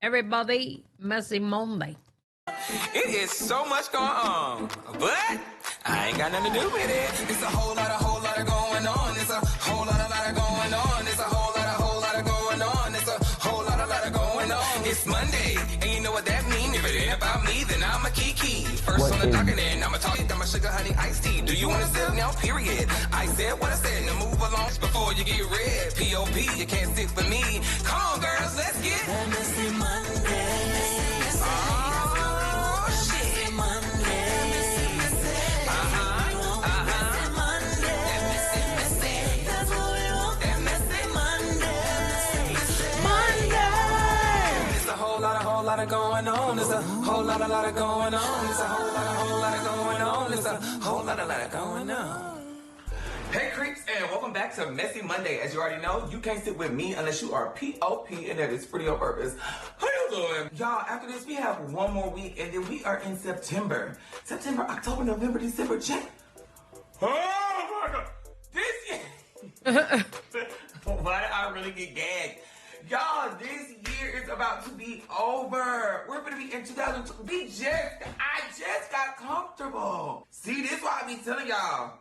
Everybody, messy Monday. It is so much going on, but I ain't got nothing to do with it. It's a whole lot of going on. It's a whole lot of going on. It's a whole lot of going on. It's a whole lot of going on. It's Monday, and you know what that means. If it ain't about me, then I'm a Kiki. First on the docket, and I'm a talking, I'm a sugar honey iced tea. Do you want to sip now? Period. I said what I said. Now move along before you get red. P.O.P. You can't stick for me. Come on, girls, let's get Messy Monday. Going on, it's a whole lot of going on, it's a whole lot of going on, it's a whole lot of going on. Hey creeps, and welcome back to Messy Monday. As you already know, you can't sit with me unless you are P.O.P. and that is pretty on purpose. How you doing? Y'all, after this we have one more week and then we are in September. September, October, November, December, check. Oh my God, this year. Why did I really get gagged? Y'all, this year is about to be over. We're gonna be in 2002. I just got comfortable. See, this is why I be telling y'all,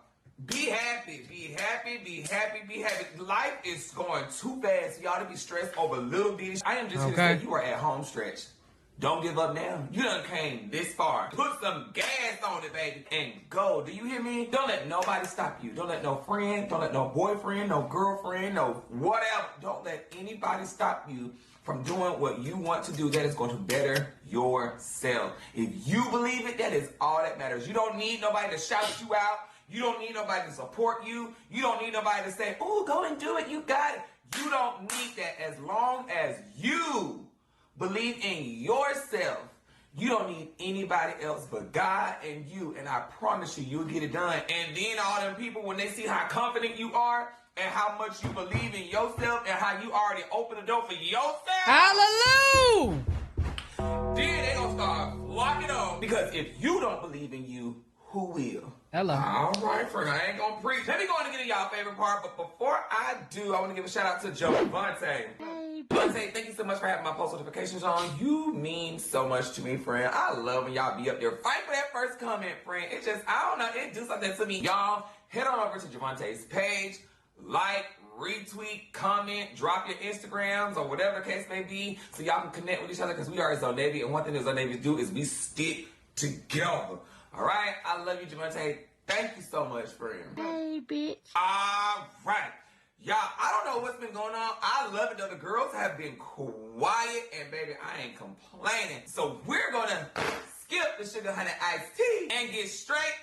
be happy, be happy, be happy, be happy. Life is going too fast for y'all to be stressed over little bitty. I am just here to say you are at home stretch. Don't give up now. You done came this far. Put some gas on it, baby, and go. Do you hear me? Don't let nobody stop you. Don't let no friend, don't let no boyfriend, no girlfriend, no whatever. Don't let anybody stop you from doing what you want to do that is going to better yourself. If you believe it, that is all that matters. You don't need nobody to shout you out. You don't need nobody to support you. You don't need nobody to say, oh, go and do it. You got it. You don't need that. As long as you believe in yourself, you don't need anybody else but God and you. And I promise you, you'll get it done. And then all them people, when they see how confident you are and how much you believe in yourself and how you already open the door for yourself. Hallelujah! Then they gonna start flocking on. Because if you don't believe in you, who will? Hello. All right, friend, I ain't gonna preach. Let me go on and get in y'all favorite part. But before I do, I want to give a shout out to Javante. Javante, thank you so much for having my post notifications on. You mean so much to me, friend. I love when y'all be up there fight for that first comment, friend. It just, I don't know, it do something to me. Y'all, head on over to Javante's page, like, retweet, comment, drop your Instagrams or whatever the case may be so y'all can connect with each other because we are Zone Navy. And one thing that Zone Navy do is we stick together. All right? I love you, Javante. Thank you so much, friend. Hey, bitch. All right. Y'all, I don't know what's been going on. I love it though. The girls have been quiet and baby, I ain't complaining. So we're gonna skip the sugar honey iced tea and get straight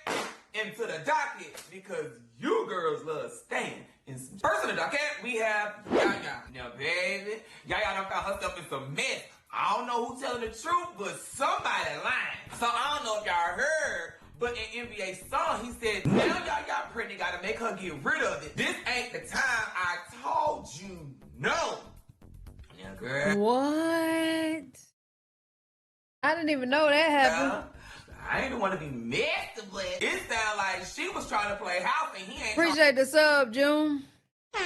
into the docket because you girls love staying in some. First on the docket, we have Yaya. Now, baby, Yaya done found herself in some mess. I don't know who's telling the truth, but somebody lying. So I don't know if y'all heard, but in NBA song, he said, now y'all got pregnant, gotta make her get rid of it. This ain't the time. I told you no. Yeah, girl. What? I didn't even know that happened. I ain't the one to be messed with. It sound like she was trying to play house and he ain't. Appreciate the sub, June. No,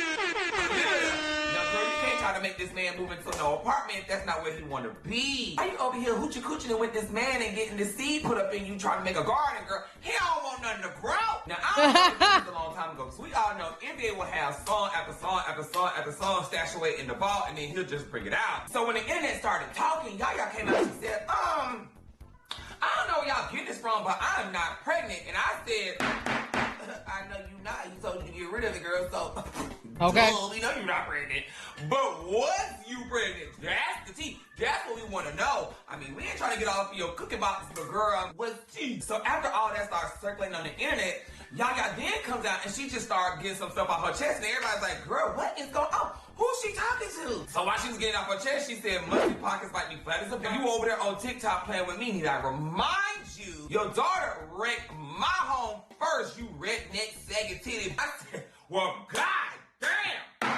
girl, you can't try to make this man move into no apartment if that's not where he want to be. Why you over here hoochie cooching with this man and getting the seed put up in you trying to make a garden, girl? He don't want nothing to grow. Now, I don't know this a long time ago because we all know NBA will have song after song after song after song stashed away in the vault and then he'll just bring it out. So when the internet started talking, y'all came out and said, I don't know where y'all get this from, but I'm not pregnant. And I said, I know you not. He told you to get rid of the girl, so okay. We know you're not pregnant. But was you pregnant? That's the tea. That's what we want to know. I mean, we ain't trying to get off your cooking box, but girl, what's tea? So after all that starts circulating on the internet, Yaya then comes out and she just started getting some stuff off her chest, and everybody's like, girl, what is going on? Who's she talking to? So while she was getting off her chest, she said, musty pockets like me flat as a You over there on TikTok playing with me. Need I remind you, your daughter wrecked my home first, you redneck saggy titty. I said, well, god damn.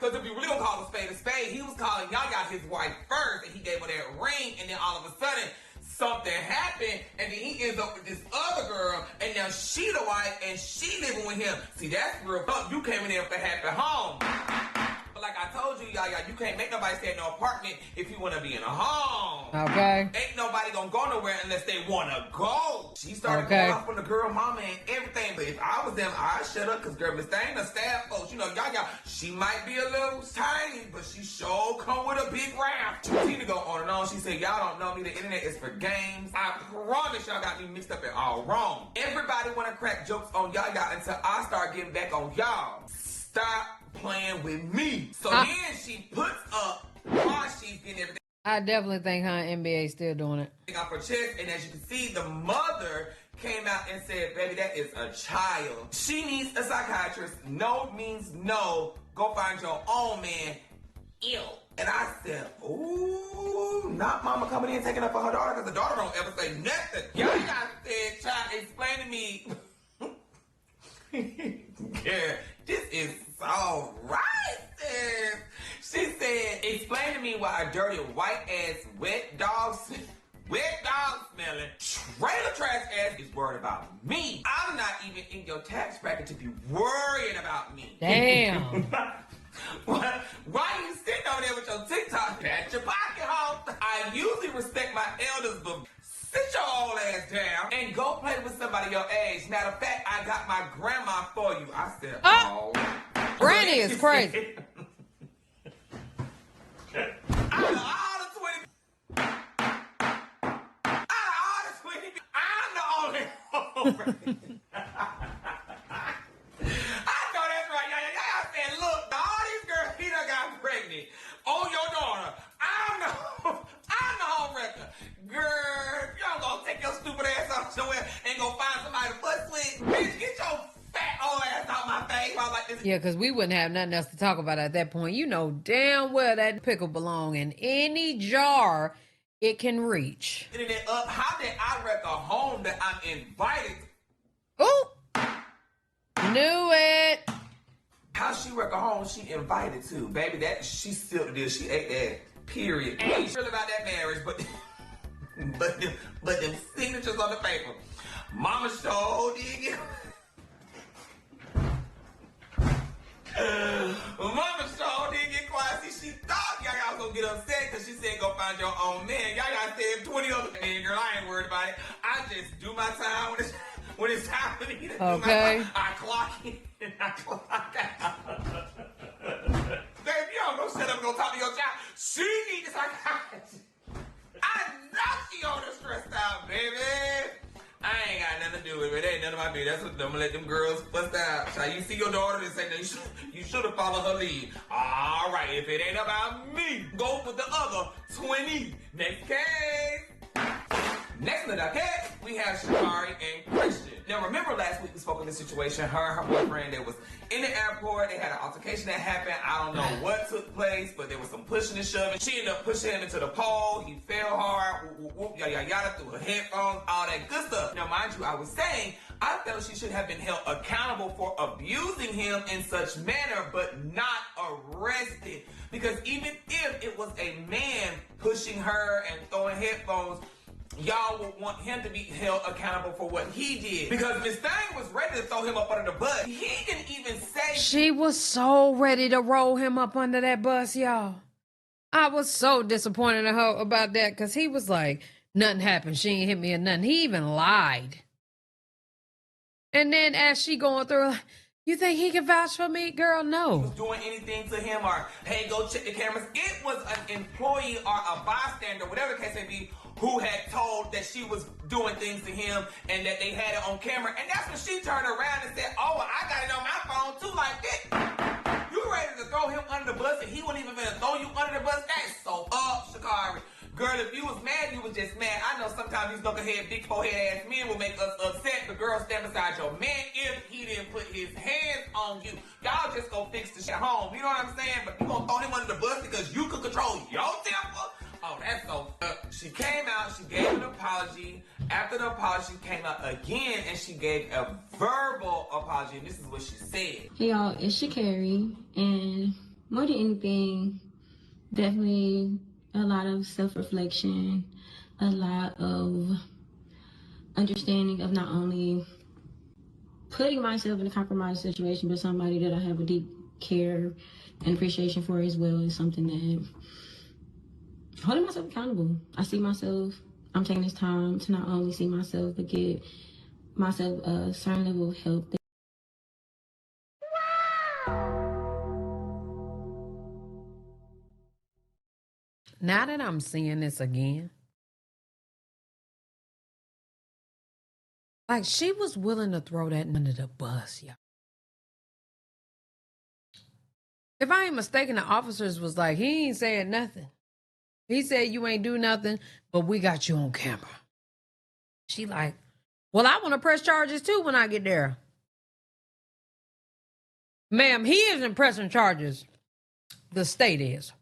Because if you really gonna call a spade, he was calling Yaya his wife first, and he gave her that ring, and then all of a sudden, something happened, and then he ends up with this other girl, and now she the wife, and she living with him. See, that's real fuck. You came in there for happy home. But like I I told you, Yaya, you can't make nobody stay in no apartment if you want to be in a home. Okay. Ain't nobody gonna go nowhere unless they want to go. She started going off on the girl mama and everything. But if I was them, I'd shut up because girl, Miss Dana, staff folks, you know, Yaya, she might be a little tiny, but she sure come with a big round. She continued to go on and on. She said, y'all don't know me. The internet is for games. I promise y'all got me mixed up and all wrong. Everybody want to crack jokes on Yaya until I start getting back on y'all. Stop playing with me. So then she puts up while she's getting everything. I definitely think her NBA still doing it. Off her chest, and as you can see, the mother came out and said, baby, that is a child. She needs a psychiatrist. No means no. Go find your own man. Ew. And I said, ooh, not mama coming in taking up for her daughter, because the daughter don't ever say nothing. Y'all said, child, explain to me. Yeah, this is so racist. She said, explain to me why a dirty white ass wet dog smelling trailer trash ass is worried about me. I'm not even in your tax bracket to be worrying about me. Damn. Why you sitting over there with your TikTok? Pat your pocket, hoe. I usually respect my elders, but sit your old ass down and go play with somebody your age. Matter of fact, I got my grandma for you. I said, oh. Granny is crazy. Out of all the 20, I'm the only one. I know that's right. Y'all said, look, all these girls, he done got pregnant on your daughter. I'm the home wrecker. Girl, y'all gonna take your stupid ass out somewhere and go find somebody to fuss with. Bitch, get your fat old ass out my face. I was like this. Yeah, because we wouldn't have nothing else to talk about at that point. You know damn well that pickle belong in any jar it can reach. How did I wreck a home that I'm invited? Oh, knew it. How she wreck a home she invited to? Baby, that she still did. She ate that. Period. Ain't sure about that marriage, but them signatures on the paper. Mama sure did get. Mama sure did get quiet. See, she thought Yaya was gonna get upset because she said go find your own man. Yaya said 20 other men, girl, I ain't worried about it. I just do my time when it's time for me to do my time. I clock in and I clock out. Baby, you don't go set up and go talk to your child. She needs a psychiatrist. I know she on the stressed out, baby. I ain't got nothing to do with it. It ain't none of my business. That's what I'm gonna let them girls bust out. So you see your daughter and say, no, you should have followed her lead. All right, if it ain't about me, go with the other 20. Next case. Next in the case, we have Sha'Carri and Chrisean. Now remember last week we spoke on this situation. Her and her boyfriend, they was in the airport. They had an altercation that happened. I don't know what took place, but there was some pushing and shoving. She ended up pushing him into the pole. He fell hard. Yada yada yada, through her headphones, all that good stuff. Now mind you, I was saying I felt she should have been held accountable for abusing him in such manner, but not arrested. Because even if it was a man pushing her and throwing headphones, y'all would want him to be held accountable for what he did. Because Miss Thing was ready to throw him up under the bus. He didn't even say... She was so ready to roll him up under that bus, y'all. I was so disappointed in her about that because he was like, nothing happened. She ain't hit me or nothing. He even lied. And then as she going through, you think he can vouch for me? Girl, no. Was doing anything to him or, hey, go check the cameras. It was an employee or a bystander, whatever the case may be, who had told that she was doing things to him and that they had it on camera. And that's when she turned around and said, oh, well, I got it on my phone too, like that. You ready to throw him under the bus and he wasn't even gonna throw you under the bus? That's so up, Sha'Carri. Girl, if you was mad, you was just mad. I know sometimes these knucklehead, big forehead ass men will make us upset, but girl, stand beside your man if he didn't put his hands on you. Y'all just go fix the shit at home. You know what I'm saying? But you gonna throw him under the bus because you could control your temper? Oh, that's so She came out, she gave an apology. After the apology, she came out again and she gave a verbal apology. And this is what she said. Hey y'all, it's Sha'Carri, and more than anything, definitely a lot of self-reflection, a lot of understanding of not only putting myself in a compromised situation, but somebody that I have a deep care and appreciation for as well is something that holding myself accountable. I see myself, I'm taking this time to not only see myself, but give myself a certain level of help. Now that I'm seeing this again, like she was willing to throw that under the bus, y'all. If I ain't mistaken, the officers was like, he ain't saying nothing. He said you ain't do nothing, but we got you on camera. She like, well, I want to press charges too when I get there. Ma'am, he isn't pressing charges. The state is.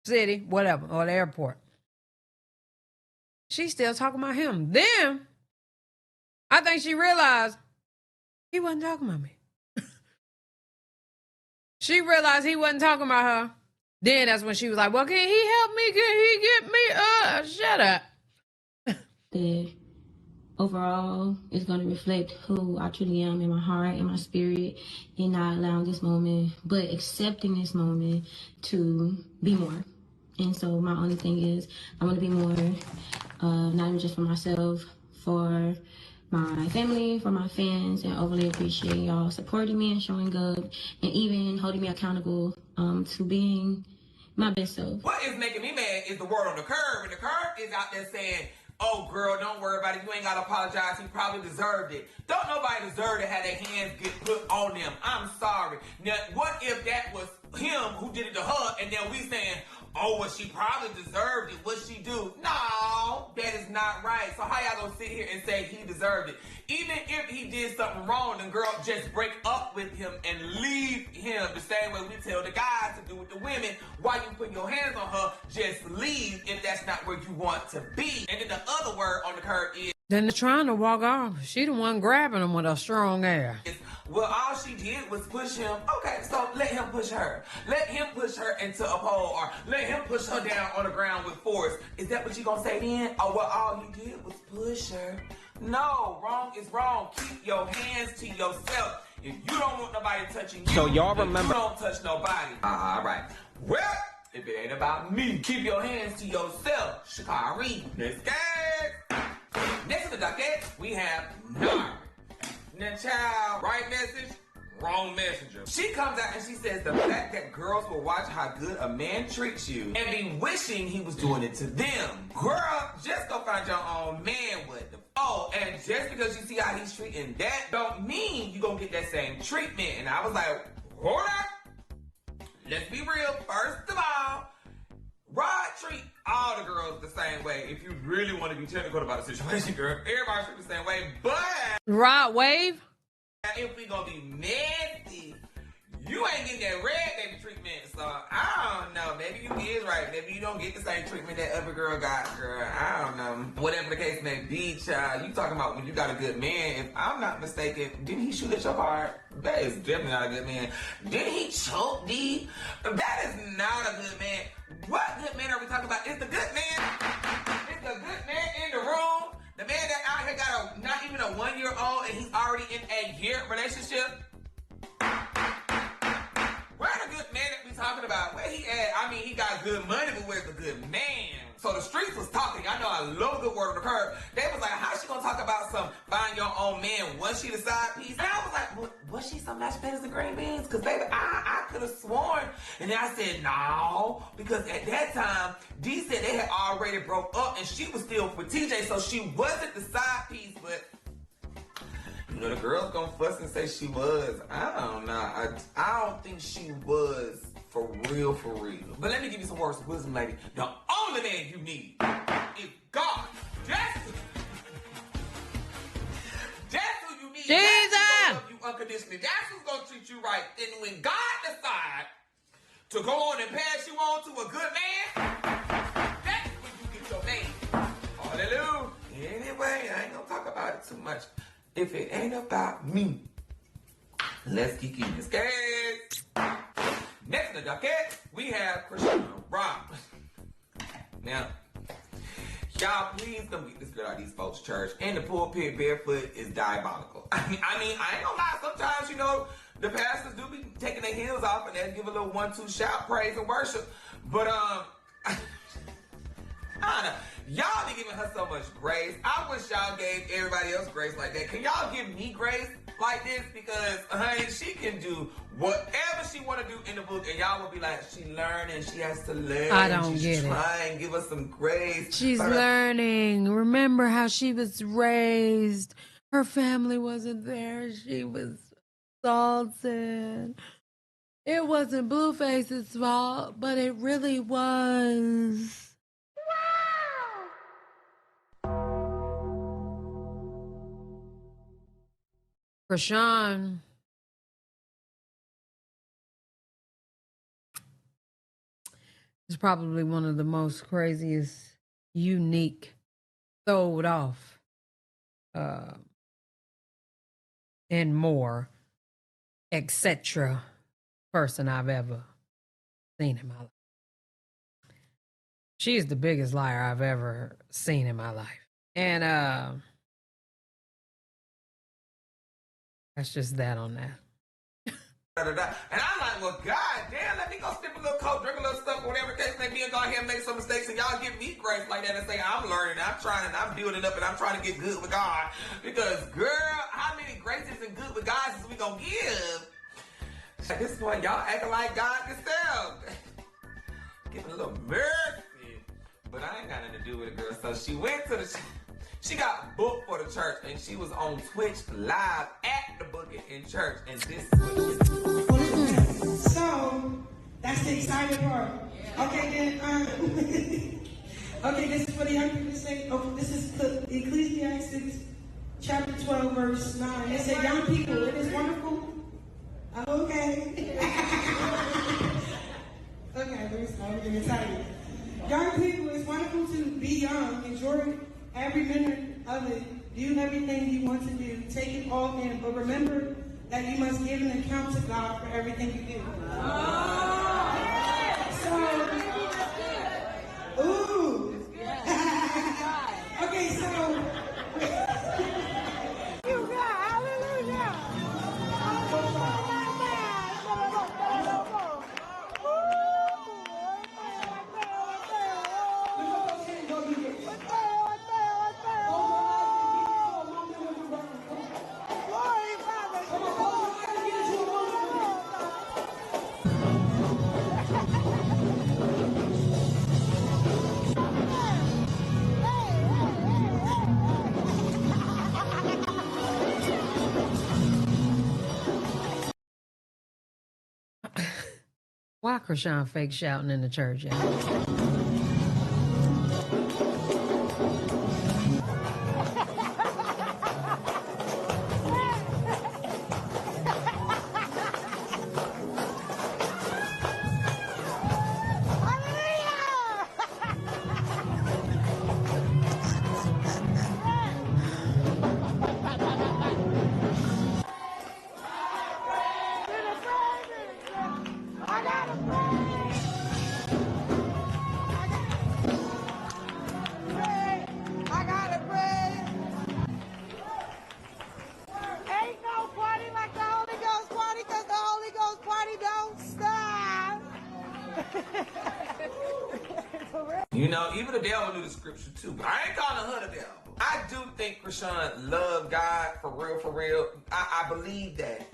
City, whatever, or the airport. She's still talking about him. Then, I think she realized he wasn't talking about me. She realized he wasn't talking about her. Then that's when she was like, well, can he help me? Can he get me? Shut up. That overall is going to reflect who I truly am in my heart and my spirit, and not allowing this moment, but accepting this moment to be more. And so my only thing is I want to be more, not even just for myself, for my family, for my fans, and overly appreciate y'all supporting me and showing up and even holding me accountable to being my best self. What is making me mad is the word on the curb, and the curb is out there saying, oh, girl, don't worry about it. You ain't got to apologize. He probably deserved it. Don't nobody deserve to have their hands get put on them. I'm sorry. Now, what if that was him who did it to her, and then we saying, oh, well, she probably deserved it. What'd she do? No, that is not right. So how y'all gonna sit here and say he deserved it? Even if he did something wrong, the girl just break up with him and leave him the same way we tell the guys to do with the women. While you putting your hands on her, just leave if that's not where you want to be. And then the other word on the curb is, then they're trying to walk off. She the one grabbing him with a strong air. well, all she did was push him. Okay, so let him push her. Let him push her into a pole, or let him push her down on the ground with force. Is that what you gonna say then? Or well, all he did was push her? No, wrong is wrong. Keep your hands to yourself. If you don't want nobody touching you, so y'all remember, you don't touch nobody. All right. Well, if it ain't about me, keep your hands to yourself. Sha'Carri. Next game. Next in the docket, we have Nari. Now, child, right message, wrong messenger. She comes out and she says the fact that girls will watch how good a man treats you and be wishing he was doing it to them. Girl, just go find your own man with them. Oh, and just because you see how he's treating that don't mean you gonna get that same treatment. And I was like, hold up. Let's be real. First of all, Rod treat all the girls the same way. If you really want to be technical about the situation, girl, everybody treat the same way. But Rod wave. if we gonna be nasty, you ain't getting that red baby treatment. So I don't know. Maybe you is right. Maybe you don't get the same treatment that other girl got, girl. I don't know. Whatever the case may be, child. You talking about when you got a good man. If I'm not mistaken, didn't he shoot at your heart? That is definitely not a good man. Didn't he choke D? That is not a good man. What good man are we talking about? It's the good man. It's the good man in the room. The man that out here got not even a 1 year old and he's already in a year relationship. Where the good man that we talking about? Where he at? I mean, he got good money, but where's the good man? So the streets was talking. I know I love a good word on the curb. They was like, how's she gonna talk about some find your own man? Was she the side piece? And I was like, was she some mashed potatoes and green beans? Because baby, I could have sworn. And then I said, no. Because at that time, D said they had already broke up and she was still with TJ. So she wasn't the side piece, but you know, the girls gonna fuss and say she was. I don't know. I don't think she was for real, for real. But let me give you some words of wisdom, lady. The only man you need is God. That's who you need. Jesus! That's who's gonna love you unconditionally. That's who's gonna treat you right. And when God decides to go on and pass you on to a good man, that's when you get your man. Hallelujah. Anyway, I ain't gonna talk about it too much. If it ain't about me, let's keep in this case. Next in the docket, we have Chrisean Rock. Now, y'all, please come get this girl out of these folks' church. And the pulpit barefoot is diabolical. I mean, I ain't gonna lie. Sometimes, you know, the pastors do be taking their heels off and they give a little 1-2 shout, praise and worship. But I don't know. Y'all be giving her so much grace. I wish y'all gave everybody else grace like that. Can y'all give me grace like this? Because, honey, she can do whatever she want to do in the book, and y'all will be like, she learning, she has to learn. I don't She's get it. trying, give us some grace. She's learning. Remember how she was raised. Her family wasn't there. She was assaulted. It wasn't Blueface's fault, but it really was. Chrisean is probably one of the most craziest, unique, throwed off, and more, etc. person I've ever seen in my life. She is the biggest liar I've ever seen in my life. And that's just that on that. And I'm like, well, God damn, let me go sip a little coke, drink a little stuff, whatever case may be, and go ahead and make some mistakes, and y'all give me grace like that and say, I'm learning, I'm trying, and I'm building up, and I'm trying to get good with God. Because, girl, how many graces and good with God is we gonna give? At this point, y'all acting like God yourself. Giving a little mercy. But I ain't got nothing to do with it, girl. So she went to the... She got booked for the church, and she was on Twitch live at the booking in church, and this is what she So, that's the exciting part. Okay, then, okay, this is what the young people say. Oh, this is Ecclesiastes chapter 12, verse 9. It said, young people, it is wonderful. Okay. Okay, let me start. I'm getting excited. Young people, it's wonderful to be young. Enjoy every minute of it. Do everything you want to do. Take it all in. But remember that you must give an account to God for everything you do. So, ooh. Okay, so. You got, hallelujah. Why Chrisean fake shouting in the church, y'all? You know, even the devil knew the scripture too. But I ain't calling her the devil. I do think Chrisean loved God for real, for real. I believe that.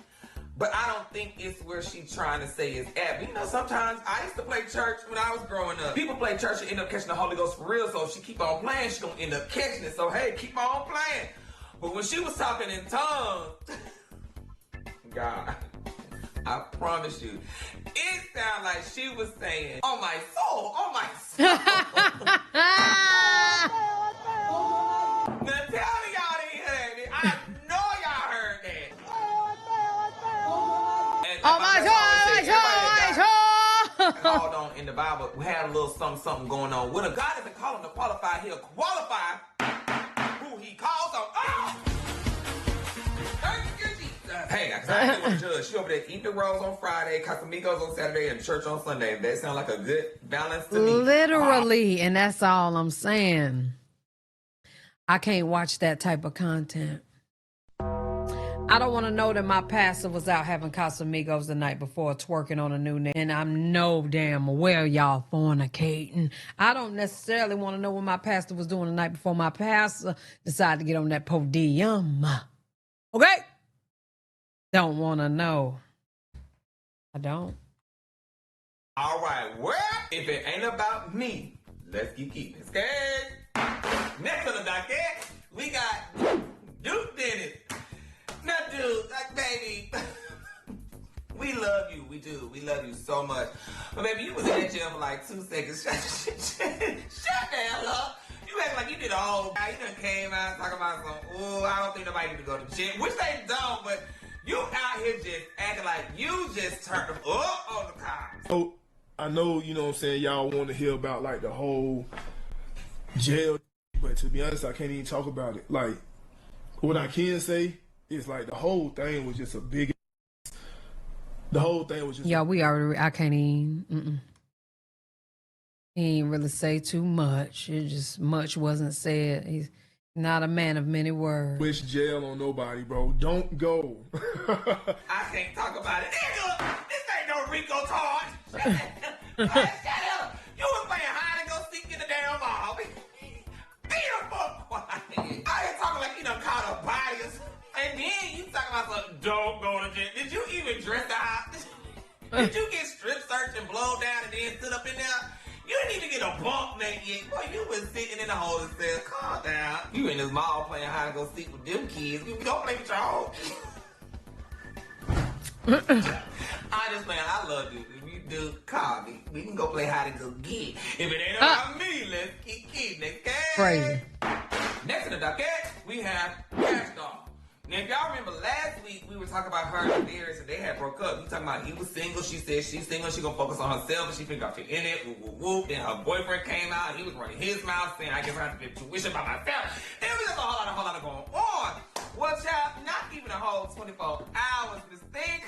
But I don't think it's where she's trying to say is at. But you know, sometimes I used to play church when I was growing up. People play church and end up catching the Holy Ghost for real. So if she keep on playing, she gonna end up catching it. So hey, keep on playing. But when she was talking in tongues, God, I promise you, it sounded like she was saying, "Oh my soul, oh my soul." Now tell me y'all didn't hear that. I know y'all heard that. And Oh my God, called on in the Bible, we had a little something going on. When a God isn't calling to qualify, he'll qualify who he calls on. Oh! Thank you, Jesus. Hey, because I ain't want to judge. She over there eating the rolls on Friday, Casamigos on Saturday, and church on Sunday. That sounds like a good balance to me. Literally, and that's all I'm saying. I can't watch that type of content. I don't want to know that my pastor was out having Casamigos the night before, twerking on a new nigga, and I'm no damn well y'all fornicating. I don't necessarily want to know what my pastor was doing the night before my pastor decided to get on that podium. Okay? Don't want to know. I don't. All right, well, if it ain't about me, let's keep keeping it. Okay? Next on the docket, we got Duke Dennis. Now, dude, like, baby, we love you. We do. We love you so much. But, baby, you was in that jail for like 2 seconds. Shut the hell up. You act like you did a whole... You done came out talking about some, ooh, I don't think nobody need to go to jail. Which they don't, but you out here just acting like you just turned up on the cops. So, I know, you know what I'm saying, y'all want to hear about, like, the whole jail, but to be honest, I can't even talk about it. Like, what I can say is, like, the whole thing was just a big... The whole thing was just... Yeah, we already... I can't even... He ain't really say too much. It just... Much wasn't said. He's not a man of many words. Wish jail on nobody, bro. Don't go. I can't talk about it. Nigga, this ain't no Rico charge. Shut up. You was playing hide and go seek in the damn mall. Be the fuck quiet. I ain't talking like you done caught a body or something. And then you talking about something, don't go to jail. Did you even dress out? Did you get strip searched and blown down and then sit up in there? You didn't even get a bump mate yet. Boy, you was sitting in the holding cell. Calm down. You in this mall playing hide and go seek with them kids. You don't play with your own. I just, man, I love you. If you do, call me. We can go play hide and go get. If it ain't about me, let's keep next game. Crazy. Next in the docket, we have Kash Doll. Now, if y'all remember last week, we were talking about her and Darius, and they had broke up. You talking about he was single. She said she's single. She gonna focus on herself, and she figured out she in it. Whoop, whoop, whoop. Then her boyfriend came out. He was running his mouth, saying, "I guess I have to get tuition by myself." And it was just a whole lot of going on. Well, child, not even a whole 24 hours. This thing,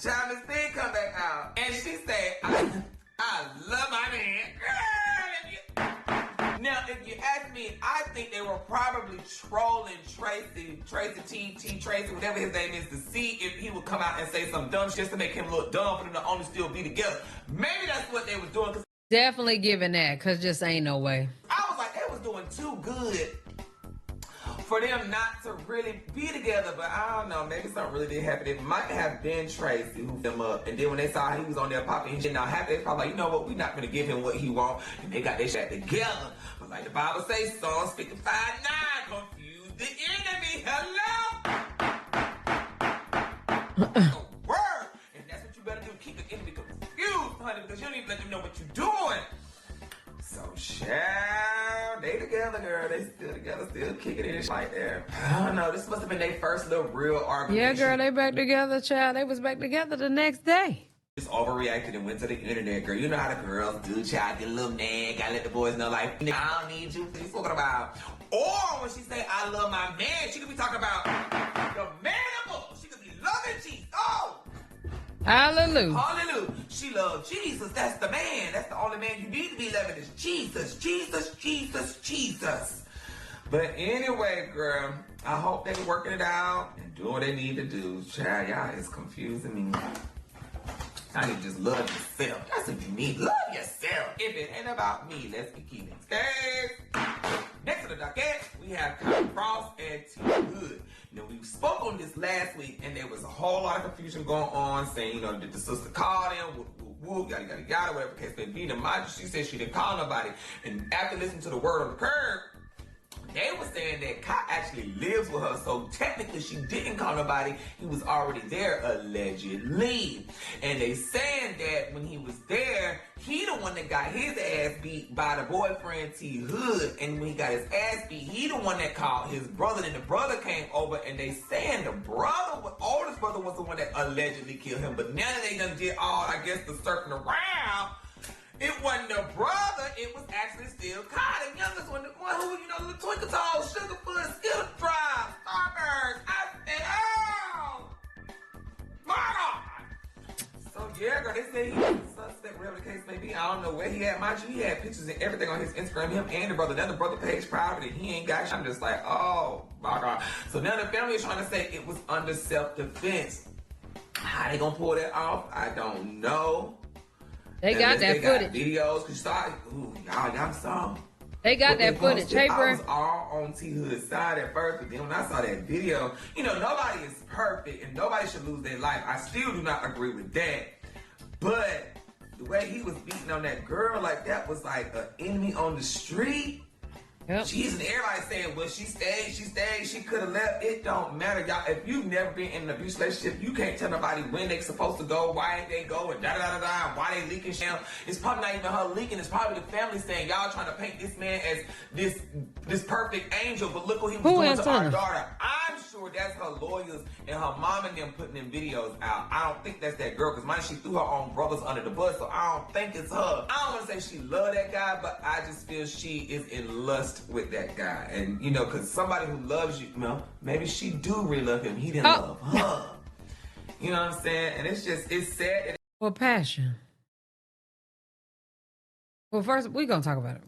child, this thing come back out, and she said, "I love my man." Now, if you ask me, I think they were probably trolling Tracy, Tracy, whatever his name is, to see if he would come out and say some dumb shit just to make him look dumb for them to only still be together. Maybe that's what they was doing. Definitely giving that, because just ain't no way. I was like, they was doing too good for them not to really be together, but I don't know, maybe something really did happen. It might have been Tracy who them up, and then when they saw he was on there popping his shit not happy, they probably like, you know what, we're not gonna give him what he want, and they got their shit together. But like the Bible says, Psalms 55:9, confuse the enemy. Hello? Word. And that's what you better do, keep the enemy confused, honey, because you don't even let them know what you're doing. So, child, they together, girl. They still together, still kicking it like that. I don't know. This must have been their first little real argument. Yeah, girl, they back together, child. They was back together the next day. Just overreacted and went to the internet, girl. You know how the girls do, child. Get a little mad. Gotta let the boys know, like, I don't need you. What you talking about? Or when she say, I love my man, she could be talking about the manimal. She could be loving Jesus. Oh! Hallelujah. Hallelujah. She loves Jesus. That's the man. That's the only man you need to be loving is Jesus. Jesus, Jesus, Jesus. But anyway, girl, I hope they're working it out and doing what they need to do. Child, y'all is confusing me. I need to just love yourself. That's what you need. Love yourself. If it ain't about me, let's be keeping it. Next to the docket, we have Kyla Frost and T Hood. Now, we spoke on this last week, and there was a whole lot of confusion going on, saying, you know, did the sister call them, whoop, whoop, whoop, yada, yada, yada, whatever the case may be. Now, she said she didn't call nobody. And after listening to the word on the curb, they were saying that Kai actually lives with her, so technically she didn't call nobody. He was already there, allegedly. And they saying that when he was there, he the one that got his ass beat by the boyfriend T Hood. And when he got his ass beat, he the one that called his brother. And the brother came over, and they saying the oldest brother was the one that allegedly killed him. But now that they done did all, I guess, the circling around, it wasn't the brother, it was actually still Kai, the youngest one, the one who, you know, the twinkle toes, sugarfoot, skill drive, Starburst. I said, oh, my God. So, yeah, girl, they say he was a suspect, whatever the case may be. I don't know where he had. Mind you, he had pictures and everything on his Instagram. Him and the brother. Then the brother page private and he ain't got shit. I'm just like, oh my God. So now the family is trying to say it was under self-defense. How they gonna pull that off? I don't know. They got that footage. Videos. Cause you saw it. Ooh, y'all saw. They got that footage. Hey, I was all on T Hood's side at first, but then when I saw that video, you know, nobody is perfect and nobody should lose their life. I still do not agree with that. But the way he was beating on that girl, like that was like an enemy on the street. Yep. Jeez, and everybody saying, well, she stayed, she could have left. It don't matter, y'all. If you've never been in an abusive relationship, you can't tell nobody when they supposed to go, why ain't they go, and da-da-da-da-da, why they leaking shit. It's probably not even her leaking. It's probably the family saying, y'all trying to paint this man as this perfect angel, but look what he was doing to our daughter. I'm sure that's her lawyers and her mom and them putting them videos out. I don't think that's that girl, because mind she threw her own brothers under the bus, so I don't think it's her. I don't want to say she loved that guy, but I just feel she is in lust with that guy. And you know, because somebody who loves you, maybe she do really love him. He didn't love her. You know what I'm saying? And it's sad that well, passion. Well, first we're gonna talk about it.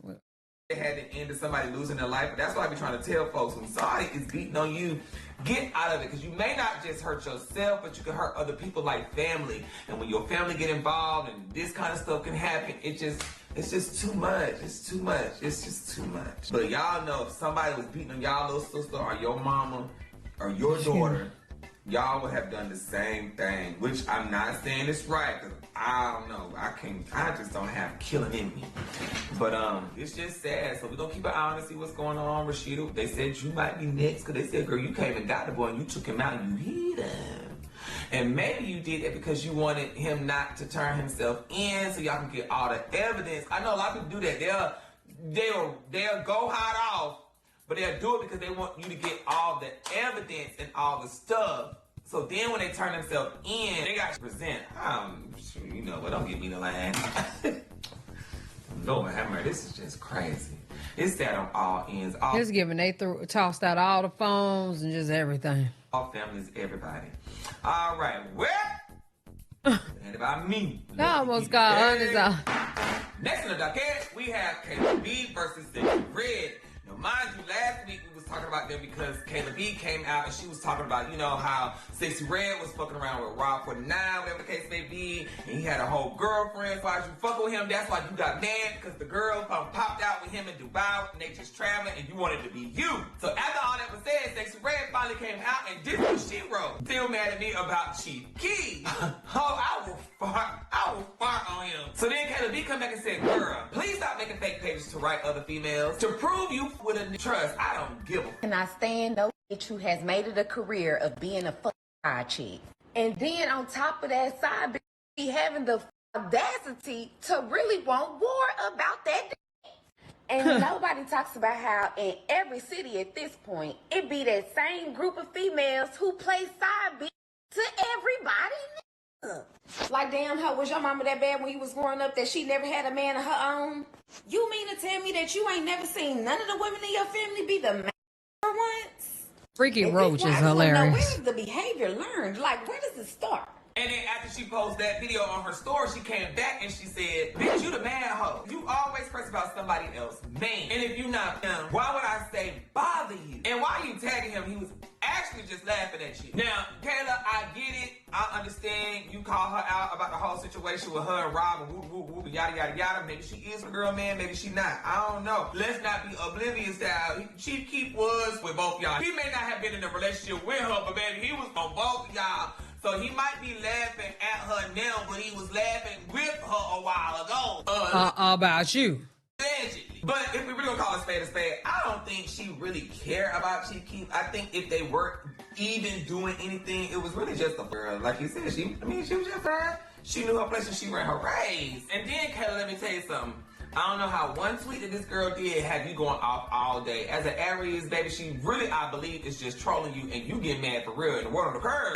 It had to end to somebody losing their life. But that's why I be trying to tell folks, when somebody is beating on you, get out of it. Because you may not just hurt yourself, but you can hurt other people like family. And when your family get involved and this kind of stuff can happen, it's just too much. It's too much. It's just too much. But y'all know if somebody was beating on y'all little sister or your mama or your daughter, y'all would have done the same thing. Which I'm not saying it's right, because I don't know. I just don't have killing in me. But it's just sad. So we're gonna keep an eye on and see what's going on, Rashida. They said you might be next, because they said, girl, you came and got the boy and you took him out and you hit him. And maybe you did it because you wanted him not to turn himself in so y'all can get all the evidence. I know a lot of people do that. They'll go hot off, but they'll do it because they want you to get all the evidence and all the stuff. So then when they turn themselves in, they got to present. You know, but don't get me the line. Lord have mercy, this is just crazy. It's sad on all ends. It's giving tossed out all the phones and just everything. All families, everybody. All right, well, and about me. I almost got honest out. Next in the docket, we have KaylaB versus SexyRed. Now, mind you, last week we was talking about them because KaylaB came out and she was talking about, you know, how SexyRed was fucking around with Rob 49, whatever the case may be, and he had a whole girlfriend. Why you fuck with him? That's why you got mad, because the girl popped out with him in Dubai and they just traveling and you wanted to be you. So after all that was said, SexyRed finally came out and this was she wrote. Still mad at me about Chief Keef. I will fart on him. So then KaylaB come back and said, girl, please stop making fake pages to write other females to prove you with a trust. I don't give a And I stand no bitch who has made it a career of being a fucking side chick. And then on top of that side bitch, be having the audacity to really want war about that dick. And nobody talks about how in every city at this point, it be that same group of females who play side bitch to everybody. Like, damn, how was your mama that bad when you was growing up that she never had a man of her own? You mean to tell me that you ain't never seen none of the women in your family be the man once? Freaky Roach is hilarious. Where does the behavior learned? Like, where does it start? And then after she posted that video on her story, she came back and she said, bitch, you the man hoe. You always press about somebody else, man. And if you not him, why would I say bother you? And why you tagging him? He was actually just laughing at you. Now, Kayla, I get it. I understand you call her out about the whole situation with her and Rob and whoop, yada, yada, yada. Maybe she is a girl, man. Maybe she not. I don't know. Let's not be oblivious that Chief Keef was with both y'all. He may not have been in a relationship with her, but baby, he was on both y'all. So he might be laughing at her now, but he was laughing with her a while ago. About you. Allegedly. But if we really gonna call a spade, I don't think she really cared about Chief Keef. I think if they weren't even doing anything, it was really just a girl. Like you said, she was just her. She knew her place and she ran her race. And then, Kayla, let me tell you something. I don't know how one tweet that this girl did had you going off all day. As an Aries, baby, she really, I believe, is just trolling you and you get mad for real. In the world of the curve,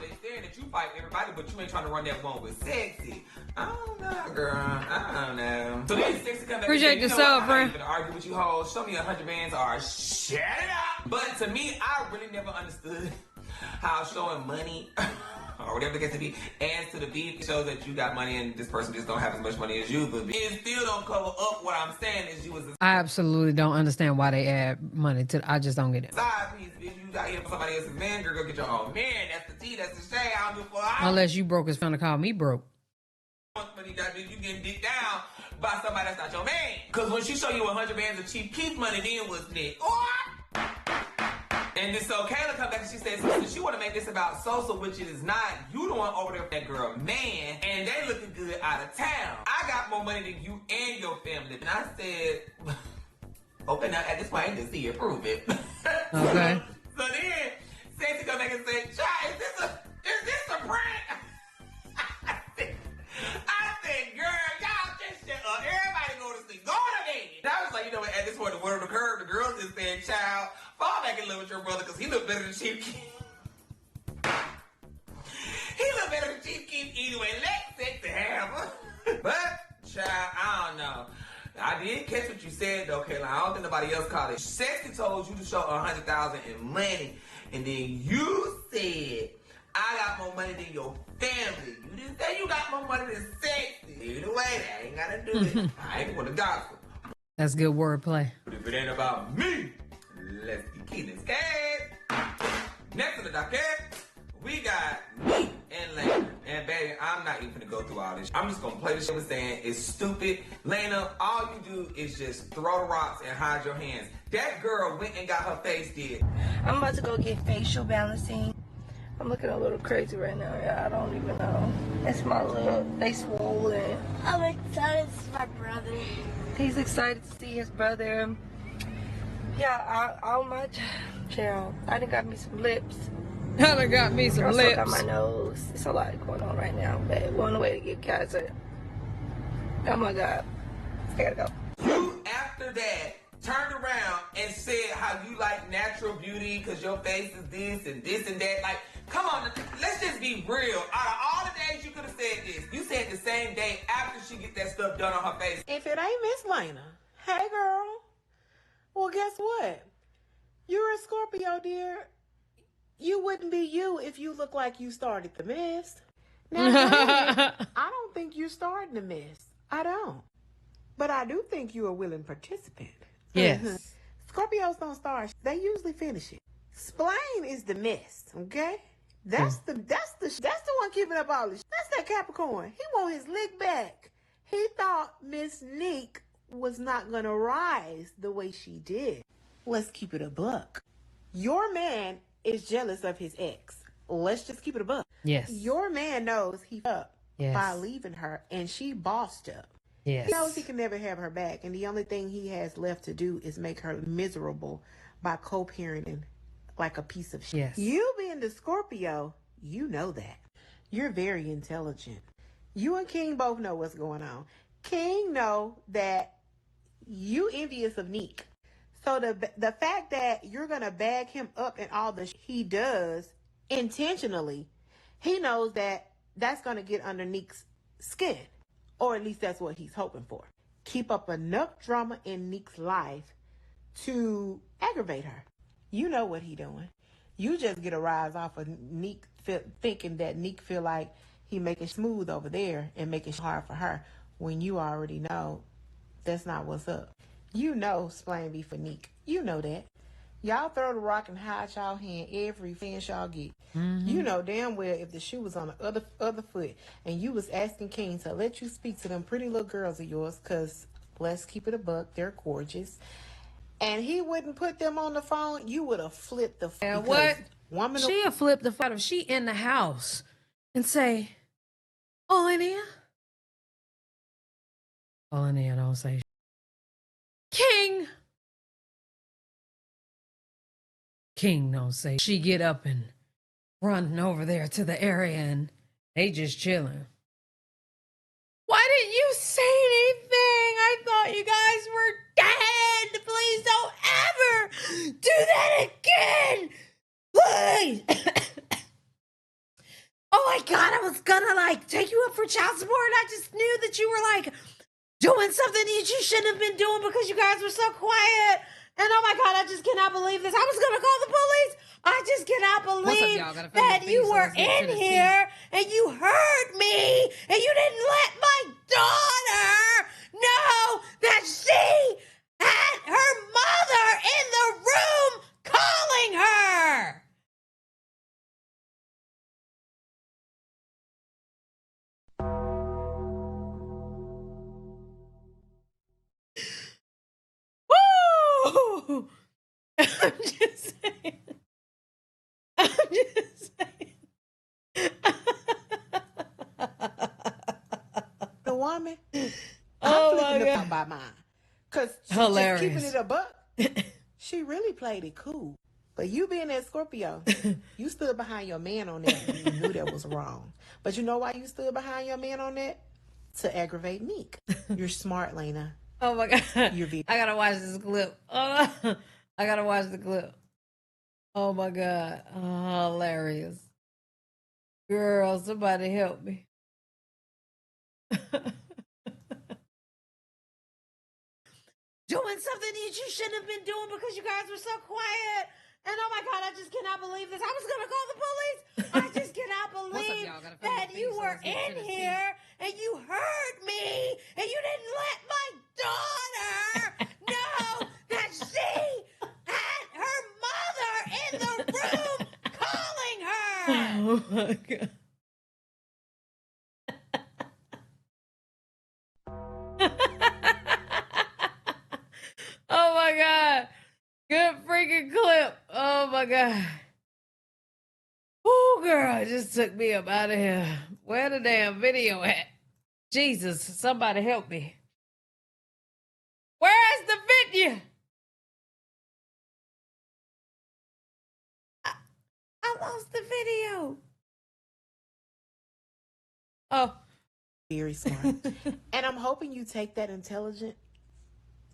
they saying that you fight everybody, but you ain't trying to run that one with Sexy. I don't know, girl. I don't know. So then Sexy come back appreciate and say, yourself, friend. I'm friend. not even argue with you hoes. Show me 100 bands or shut it up. But to me, I really never understood how showing money or whatever the case may be adds to the beef. It shows that you got money and this person just don't have as much money as you, but it still don't cover up what I'm saying is you was a I absolutely don't understand why they add money to. I just don't get it. side piece. Bitch, you got here for somebody else's man, girl, go get your own man. That's the tea, that's the shade. I don't do for Unless you broke, it's finna call me broke. money that bitch, you getting dicked down by somebody that's not your man. Cause when she show you 100 bands of cheap Keith money, then was Nique. And then so Kayla come back and she says she want to make this about Sosa, which it is not. You the one over there with that girl, man, and they looking good out of town. I got more money than you and your family. And I said, okay, now at this point, I ain't just see it, prove it. Okay. So then, Sexy come back and say, Child, is this a prank? I said, girl, y'all just shut up. Everybody go to sleep. Go to bed. And I was like, you know what, at this point, the word of the curve, the girls just said, child, fall back in love with your brother because he look better than Chief Keef. He look better than Chief Keef anyway. Let Sexy have her. But, child, I don't know. I did catch what you said, though, Kayla. I don't think nobody else caught it. Sexy told you to show $100,000 in money, and then you said, I got more money than your family. You didn't say you got more money than Sexy. Either way, that ain't gotta do it. I ain't for the gospel. That's good wordplay. But if it ain't about me, let's keep this cat. Next on the docket, we got Meek and Laina. And baby, I'm not even gonna go through all this. I'm just gonna play the shit we're saying. It's stupid. Laina, all you do is just throw the rocks and hide your hands. That girl went and got her face did. I'm about to go get facial balancing. I'm looking a little crazy right now. Yeah, I don't even know. It's my little, they swollen. I'm excited to see my brother. He's excited to see his brother. Yeah, on my child, I done got me some lips. I done got me some I lips. got my nose. It's a lot going on right now, but one way to get cancer. Oh my God, I gotta go. You, after that, turned around and said how you like natural beauty because your face is this and that. Like, come on, let's just be real. Out of all the days you could have said this, you said the same day after she get that stuff done on her face. If it ain't Miss Laina, hey girl. Well, guess what? You're a Scorpio, dear. You wouldn't be you if you look like you started the mess. Now, granted, I don't think you're starting the mess. I don't. But I do think you're a willing participant. Yes. Scorpios don't start. They usually finish it. Splain is the mess, okay? That's the one keeping up all this. That's that Capricorn. He want his lick back. He thought Miss Nique was not gonna rise the way she did. Let's keep it a buck. Your man is jealous of his ex. Let's just keep it a buck. Yes. Your man knows he up Yes. by leaving her, and she bossed up. Yes. He knows he can never have her back, and the only thing he has left to do is make her miserable by co-parenting like a piece of shit. Yes. You being the Scorpio, you know that. You're very intelligent. You and King both know what's going on. King know that you envious of Nique. So the fact that you're going to bag him up in all the he does intentionally, he knows that that's going to get under Nique's skin. Or at least that's what he's hoping for. Keep up enough drama in Nique's life to aggravate her. You know what he doing. You just get a rise off of Nique thinking that Nique feel like he making smooth over there and making it hard for her when you already know that's not what's up. You know Splain be for Nique. You know that. Y'all throw the rock and hide y'all hand every chance y'all get. Mm-hmm. You know damn well if the shoe was on the other foot and you was asking King to let you speak to them pretty little girls of yours, because let's keep it a buck, they're gorgeous, and he wouldn't put them on the phone, you would have flipped the phone. What? She'll flip the phone if she in the house and say, "Oh, Linnea." Oh, Linnea, don't say King. King don't say. She get up and run over there to the area and they just chilling. Why didn't you say anything? I thought you guys were dead. Please don't ever do that again. Please. Oh my God, I was gonna take you up for child support. I just knew that you were doing something that you shouldn't have been doing because you guys were so quiet. And oh my God, I just cannot believe this. I was going to call the police. I just cannot believe that you were in here and you heard me and you didn't let my daughter know that she had her mother in the room calling her. Woo! I'm just saying. The woman, Oh I'm my flipping God. out by mine. Because just Hilarious. keeping it a buck, she really played it cool. But you being that Scorpio, you stood behind your man on that and you knew that was wrong. But you know why you stood behind your man on that? To aggravate Nique. You're smart, Laina. Oh my God. You're very... I gotta watch this clip. Oh, I gotta watch the clip. Oh my God. Oh, hilarious. Girl, somebody help me. Doing something that you shouldn't have been doing because you guys were so quiet. And oh my God, I just cannot believe this. I was gonna call the police. I just cannot believe that you were in here and you heard me and you didn't let my daughter know that she had her mother in the room calling her. Oh my God. Oh my God. Good freaking clip. Oh my God. Oh, girl, it just took me up out of here. Where the damn video at? Jesus, somebody help me. Where's the video? I lost the video. Oh. Very smart. And I'm hoping you take that intelligent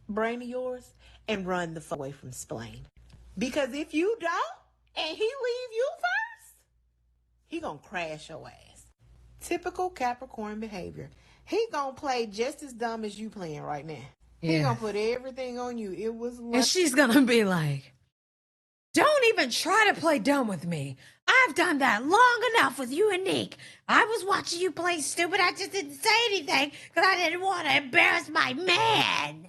brain of yours and run the fuck away from Splain. Because if you don't, and he leave you first, he gonna crash your ass. Typical Capricorn behavior. He gonna play just as dumb as you playing right now. Yeah. He gonna put everything on you. It was like... And she's gonna be like, don't even try to play dumb with me. I've done that long enough with you and Nique. I was watching you play stupid. I just didn't say anything because I didn't want to embarrass my man.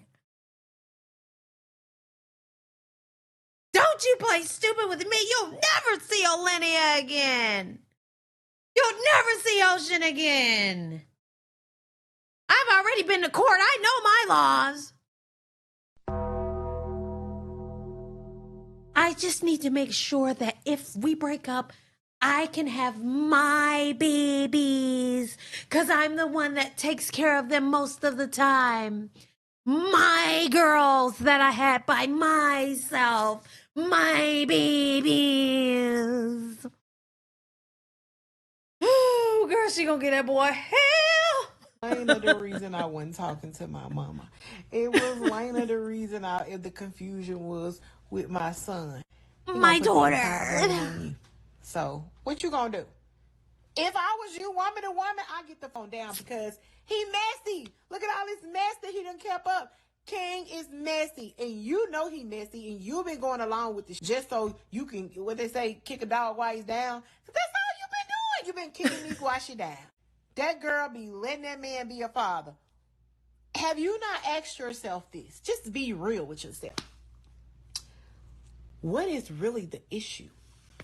Don't you play stupid with me. You'll never see Olenia again. You'll never see Ocean again. I've already been to court. I know my laws. I just need to make sure that if we break up, I can have my babies because I'm the one that takes care of them most of the time. My girls that I had by myself. My babies. Oh, girl, she gonna get that boy hell. Laina the reason I wasn't talking to my mama. It was Laina the reason the confusion was with my son. My daughter. So, what you gonna do? If I was you, woman to woman, I get the phone down because he messy. Look at all this mess that he done kept up. King is messy, and you know he messy, and you've been going along with this just so you can, what they say, kick a dog while he's down. That's all you've been doing. You've been kicking me while she down. That girl be letting that man be a father. Have you not asked yourself this? Just be real with yourself. What is really the issue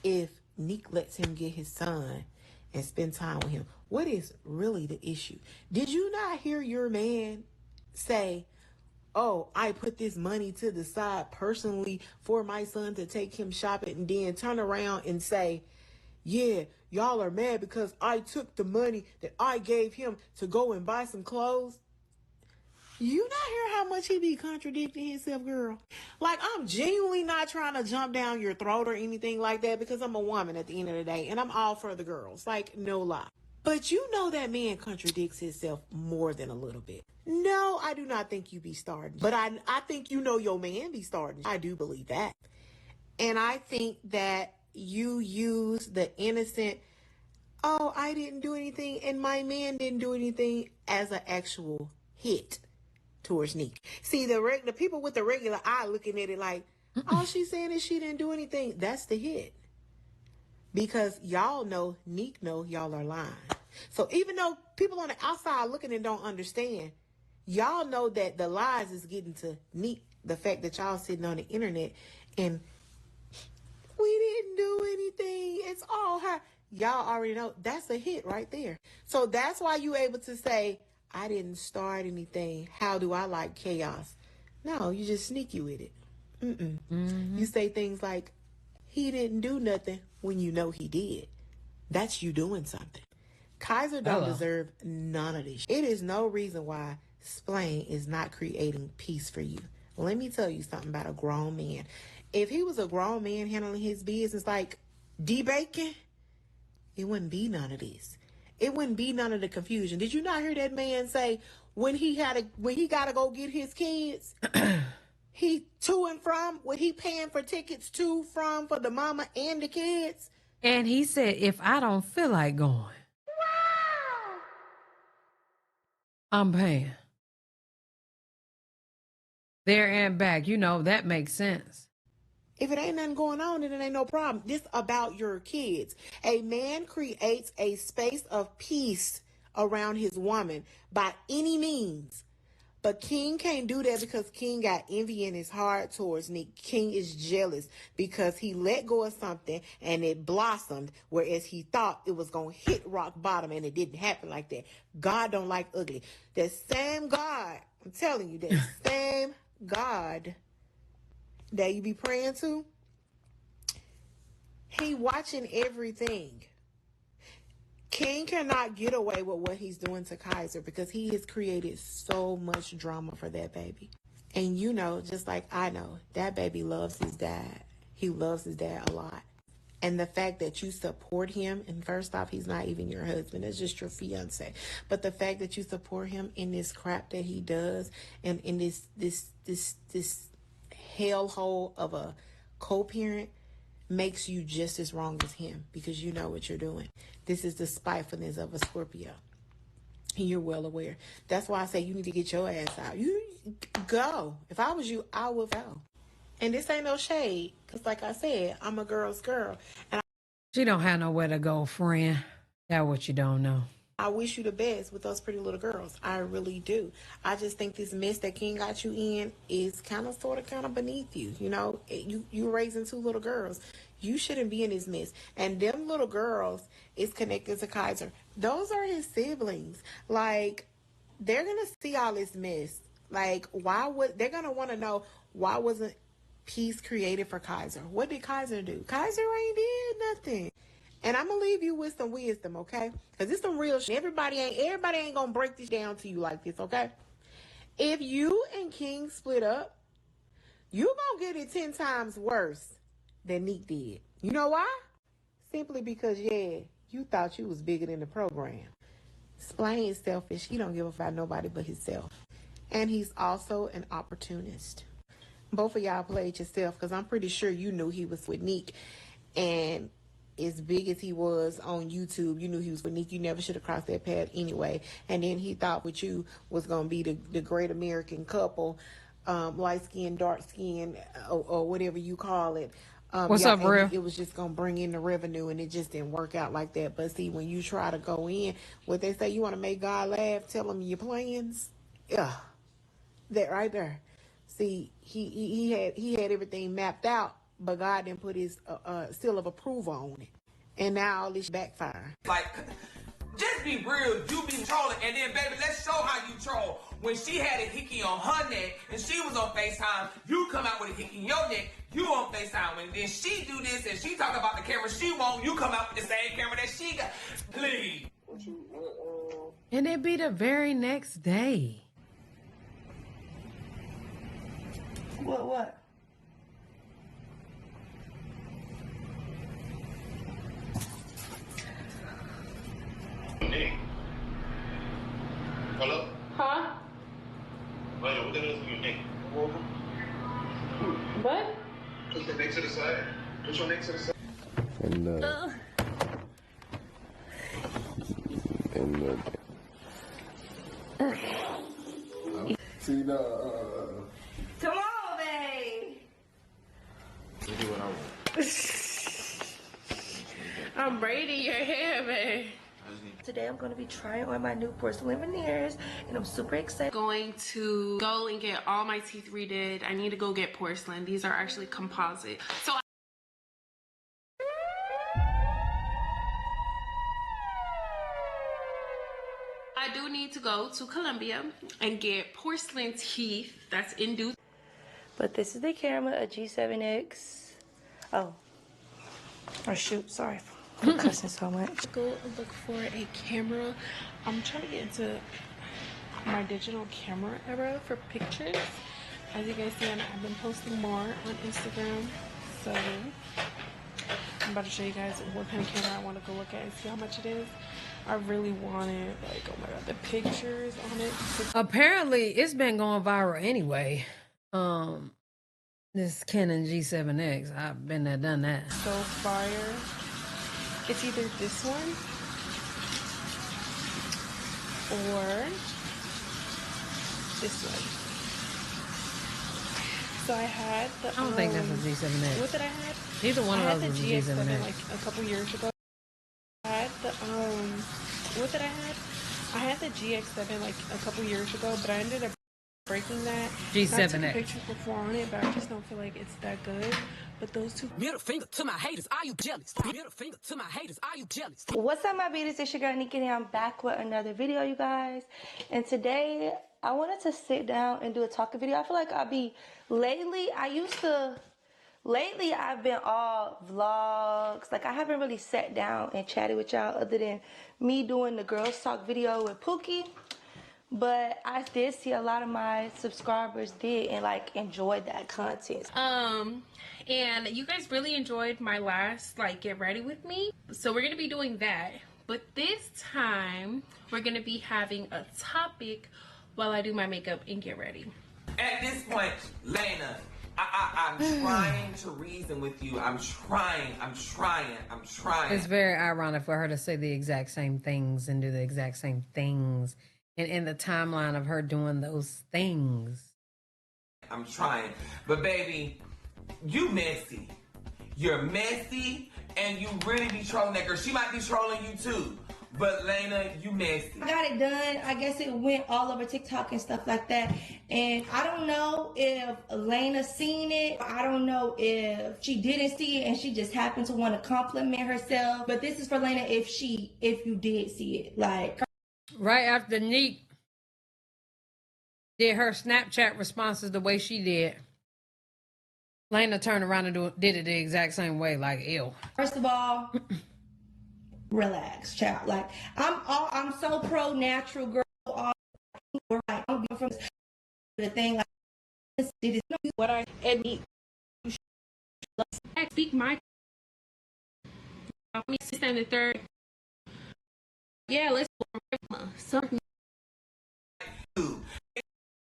if Nique lets him get his son and spend time with him? What is really the issue? Did you not hear your man say, oh, I put this money to the side personally for my son to take him shopping, and then turn around and say, yeah, y'all are mad because I took the money that I gave him to go and buy some clothes? You not hear how much he be contradicting himself, girl? Like, I'm genuinely not trying to jump down your throat or anything like that because I'm a woman at the end of the day and I'm all for the girls. Like, no lie. But you know that man contradicts himself more than a little bit. No, I do not think you be starting. But I think you know your man be starting. I do believe that. And I think that you use the innocent, oh, I didn't do anything and my man didn't do anything as an actual hit. towards Nique. See, the people with the regular eye looking at it like, all she's saying is she didn't do anything. That's the hit. Because y'all know, Nique know y'all are lying. So even though people on the outside looking and don't understand, y'all know that the lies is getting to Nique. The fact that y'all sitting on the internet and we didn't do anything. It's all her. Y'all already know that's a hit right there. So that's why you able to say, I didn't start anything. How do I like chaos? No, you just sneaky with it. You say things like, he didn't do nothing when you know he did. That's you doing something. Kaiser don't deserve none of this. It is no reason why Splain is not creating peace for you. Let me tell you something about a grown man. If he was a grown man handling his business like D-Bacon, it wouldn't be none of this. It wouldn't be none of the confusion. Did you not hear that man say when he gotta go get his kids, he to and from, when he paying for tickets to, from, for the mama and the kids? And he said, if I don't feel like going, I'm paying. There and back. You know, that makes sense. If it ain't nothing going on, then it ain't no problem. This about your kids. A man creates a space of peace around his woman by any means. But King can't do that because King got envy in his heart towards Nique. King is jealous because he let go of something and it blossomed, whereas he thought it was going to hit rock bottom, and it didn't happen like that. God don't like ugly. That same God, I'm telling you, that same God that you be praying to, he watching everything. King cannot get away with what he's doing to Kaiser because he has created so much drama for that baby. And you know, just like I know, that baby loves his dad. He loves his dad a lot. And the fact that you support him, and first off, he's not even your husband, it's just your fiance. But the fact that you support him in this crap that he does, and in this hellhole of a co-parent, makes you just as wrong as him, because you know what you're doing. This is the spitefulness of a Scorpio. You're well aware. That's why I say you need to get your ass out. You go. If I was you, I would go. And this ain't no shade, because like I said, I'm a girl's girl. And She don't have nowhere to go, friend. That's what you don't know. I wish you the best with those pretty little girls. I really do. I just think this mess that King got you in is kind of beneath you. You know, you raising two little girls. You shouldn't be in this mess. And them little girls is connected to Kaiser. Those are his siblings. Like, they're going to see all this mess. Like, they're going to want to know, why wasn't peace created for Kaiser? What did Kaiser do? Kaiser ain't did nothing. And I'm going to leave you with some wisdom, okay? Because it's some real shit. Everybody ain't going to break this down to you like this, okay? If you and King split up, you going to get it 10 times worse than Nique did. You know why? Simply because, you thought you was bigger than the program. Splain is selfish. He don't give a fuck about nobody but himself. And he's also an opportunist. Both of y'all played yourself, because I'm pretty sure you knew he was with Nique. And as big as he was on YouTube, you knew he was with Nique. You never should have crossed that path anyway. And then he thought with you was going to be the great American couple, light skin, dark skin, or whatever you call it. What's up, real? It was just going to bring in the revenue, and it just didn't work out like that. But see, when you try to go in, what they say, you want to make God laugh, tell him your plans. Yeah, that right there. See, he had everything mapped out, but God didn't put his seal of approval on it. And now all this backfire. Like, just be real. You be trolling, and then, baby, let's show how you troll. When she had a hickey on her neck, and she was on FaceTime, you come out with a hickey in your neck, you on FaceTime. And then she do this, and she talk about the camera she want, you come out with the same camera that she got. Please. And it be the very next day. What? Nique. Hello? Huh? Laina, what the hell is your neck? What? Put your neck to the side. Put your neck to the side. See, no, Come on, babe. You do what I want. I'm braiding your hair, babe. Today I'm going to be trying on my new porcelain veneers, and I'm super excited. Going to go and get all my teeth redid. I need to go get porcelain. These are actually composite. So I do need to go to Colombia and get porcelain teeth. That's induced. But this is the camera, a G7X. Oh shoot, sorry for cussing so much. Go look for a camera. I'm trying to get into my digital camera era for pictures. As you guys see, I've been posting more on Instagram. So I'm about to show you guys what kind of camera I want to go look at and see how much it is. I really wanted, like, oh my god, the pictures on it. Apparently, it's been going viral anyway. This Canon G7X. I've been there, done that. So fire. It's either this one or this one. So I had the. I don't think that's a G7X. What did I have? Neither one of those is is a GX7 G7X. like a couple years ago. I had the what did I have? I had the GX7 like a couple years ago, but I ended up breaking that. G7X. I took pictures before on it, but I just don't feel like it's that good. But those two. Middle finger to my haters, are you jealous? Middle finger to my haters, are you jealous? What's up, my beauties? It's your girl Nique, and I'm back with another video, you guys. And today I wanted to sit down and do a talking video. I feel like lately I've been all vlogs. Like, I haven't really sat down and chatted with y'all other than me doing the girls talk video with Pookie. But I did see a lot of my subscribers did and like enjoyed that content. And you guys really enjoyed my last like get ready with me. So we're gonna be doing that. But this time we're gonna be having a topic while I do my makeup and get ready. At this point, Laina, I'm trying to reason with you. I'm trying. It's very ironic for her to say the exact same things and do the exact same things. And in the timeline of her doing those things. I'm trying. But baby, you messy. You're messy and you really be trolling that girl. She might be trolling you too. But Laina, you messy. I got it done. I guess it went all over TikTok and stuff like that. And I don't know if Laina seen it. I don't know if she didn't see it and she just happened to want to compliment herself. But this is for Laina if you did see it. Like, right after Nique did her Snapchat responses the way she did, Laina turned around and did it the exact same way. Like, ew. First of all, relax, child. Like, I'm so pro natural, girl. Right. I'm going from the thing like this. It is what I admit. Speak my. Me stand the third. Yeah, let's.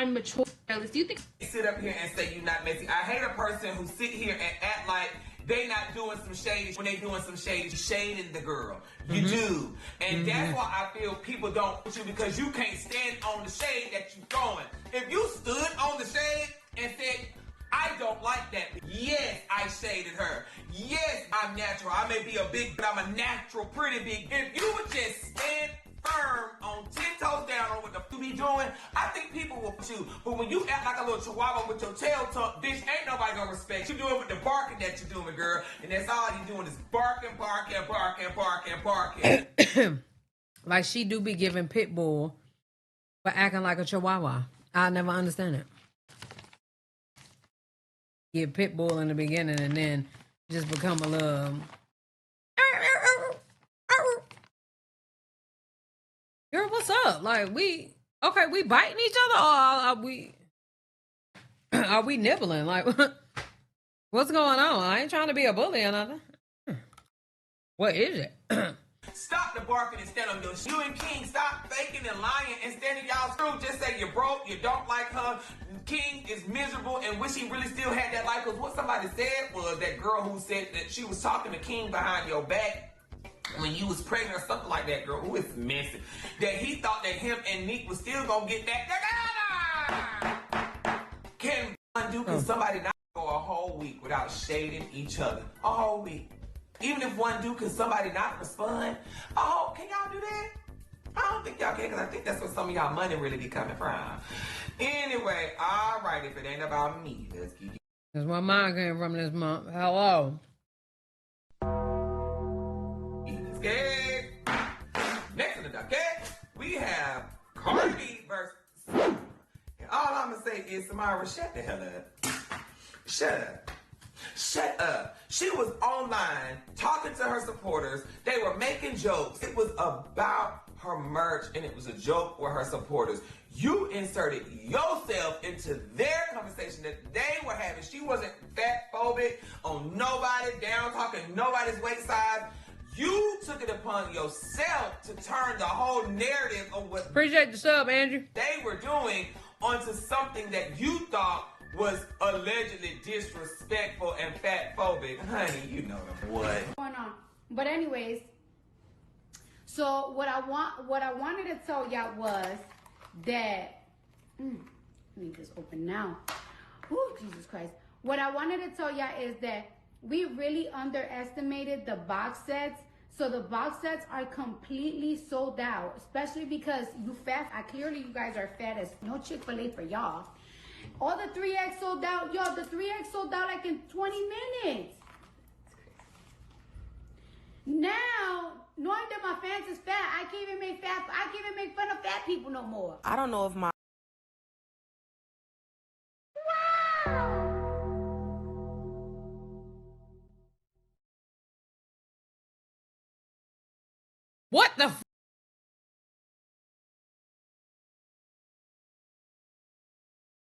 I'm mature. Do you think sit up here and say you're not messy? I hate a person who sit here and act like they not doing some shady when they doing some shady shading the girl. You do. And that's why I feel people don't put you, because you can't stand on the shade that you throwing. If you stood on the shade and said, I don't like that. Yes, I shaded her. Yes, I'm natural. I may be a big, but I'm a natural, pretty big. If you would just stand firm on 10 toes down on what the you be doing, I think people will put you. But when you act like a little chihuahua with your tail tucked, bitch, ain't nobody gonna respect you. Doing with the barking that you're doing, girl. And that's all you doing is barking. Like she do be giving Pitbull for acting like a chihuahua. I never understand it. Give Pitbull in the beginning and then just become a little... Girl, what's up? Like, we biting each other, or are we nibbling? Like, what's going on? I ain't trying to be a bully or nothing. What is it? Stop the barking and stand on your shoe. You and King, stop faking and lying and standing y'all through. Just say you're broke, you don't like her. King is miserable and wish he really still had that life. Because what somebody said was that girl who said that she was talking to King behind your back when you was pregnant or something like that, girl, who is messy, that he thought that him and Nique was still gonna get that together. Can one do, can somebody not go a whole week without shading each other? A whole week. Even if one do, can somebody not respond? Oh, can y'all do that? I don't think y'all can, because I think that's where some of y'all money really be coming from. Anyway, all right, if it ain't about me, let's keep it. That's where mine came from this month. Hello. Okay. Next in the docket, we have Cardi B versus Symara. And all I'm going to say is, Symara, shut the hell up. Shut up. Shut up. She was online talking to her supporters. They were making jokes. It was about her merch, and it was a joke with her supporters. You inserted yourself into their conversation that they were having. She wasn't fat phobic on nobody, down talking nobody's waist size. You took it upon yourself to turn the whole narrative of what Appreciate the sub, Andrew. they were doing onto something that you thought was allegedly disrespectful and fat phobic. Honey, you know what going on. But anyways, so what I wanted to tell y'all was that let me just open now. Oh, Jesus Christ. What I wanted to tell y'all is that we really underestimated the box sets. So the box sets are completely sold out, especially because you fat. Clearly you guys are fat as no Chick-fil-A for y'all. All the 3X sold out. Yo, the 3X sold out like in 20 minutes. Now, knowing that my fans is fat, I can't even make fun of fat people no more. I don't know if my What the f?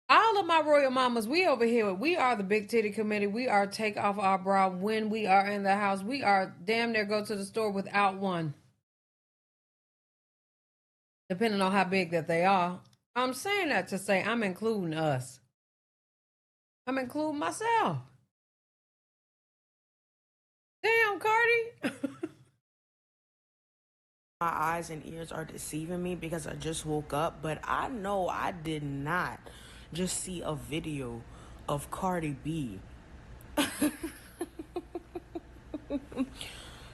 All of my royal mamas, we over here. We are the Big Titty Committee. We are take off our bra when we are in the house. We are damn near go to the store without one. Depending on how big that they are. I'm saying that to say I'm including us. I'm including myself. Damn, Cardi. my eyes and ears are deceiving me because I just woke up, but I know I did not just see a video of Cardi B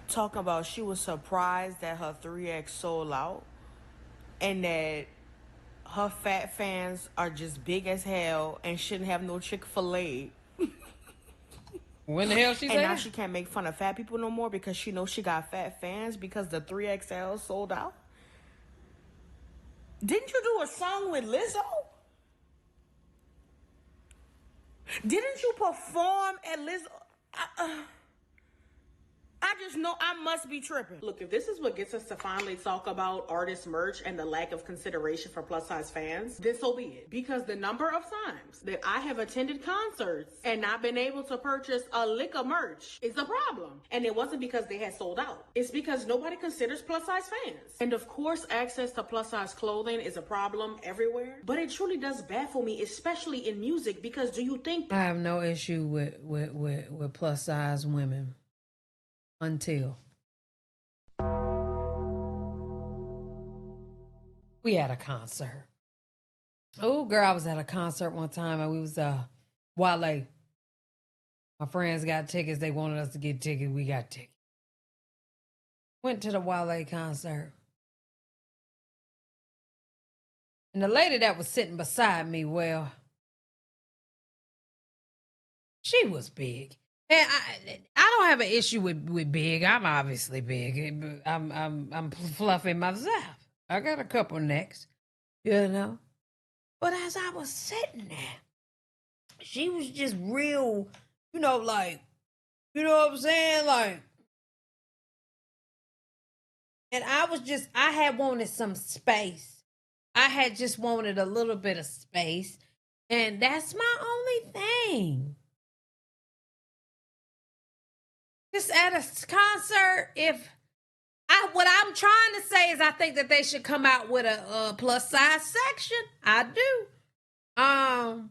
talking about she was surprised that her 3X sold out and that her fat fans are just big as hell and shouldn't have no Chick-fil-A. When the hell she said And now that? she can't make fun of fat people no more because she knows she got fat fans because the 3XL sold out? Didn't you do a song with Lizzo? Didn't you perform at Lizzo? I just know I must be tripping. Look, if this is what gets us to finally talk about artist merch and the lack of consideration for plus size fans, then so be it. Because the number of times that I have attended concerts and not been able to purchase a lick of merch is a problem. And it wasn't because they had sold out. It's because nobody considers plus size fans. And of course, access to plus size clothing is a problem everywhere. But it truly does baffle me, especially in music, because do you think... I have no issue with plus size women. Until we had a concert. Oh, girl, I was at a concert one time and we was Wale. My friends got tickets. They wanted us to get tickets. We got tickets. Went to the Wale concert. And the lady that was sitting beside me, well, she was big. And I don't have an issue with big. I'm obviously big. I'm fluffy myself. I got a couple necks, you know. But as I was sitting there, she was just real, you know, like, you know what I'm saying? Like, and I had wanted some space. I had just wanted a little bit of space. And that's my only thing. Just at a concert, what I'm trying to say is I think that they should come out with a plus size section. I do. And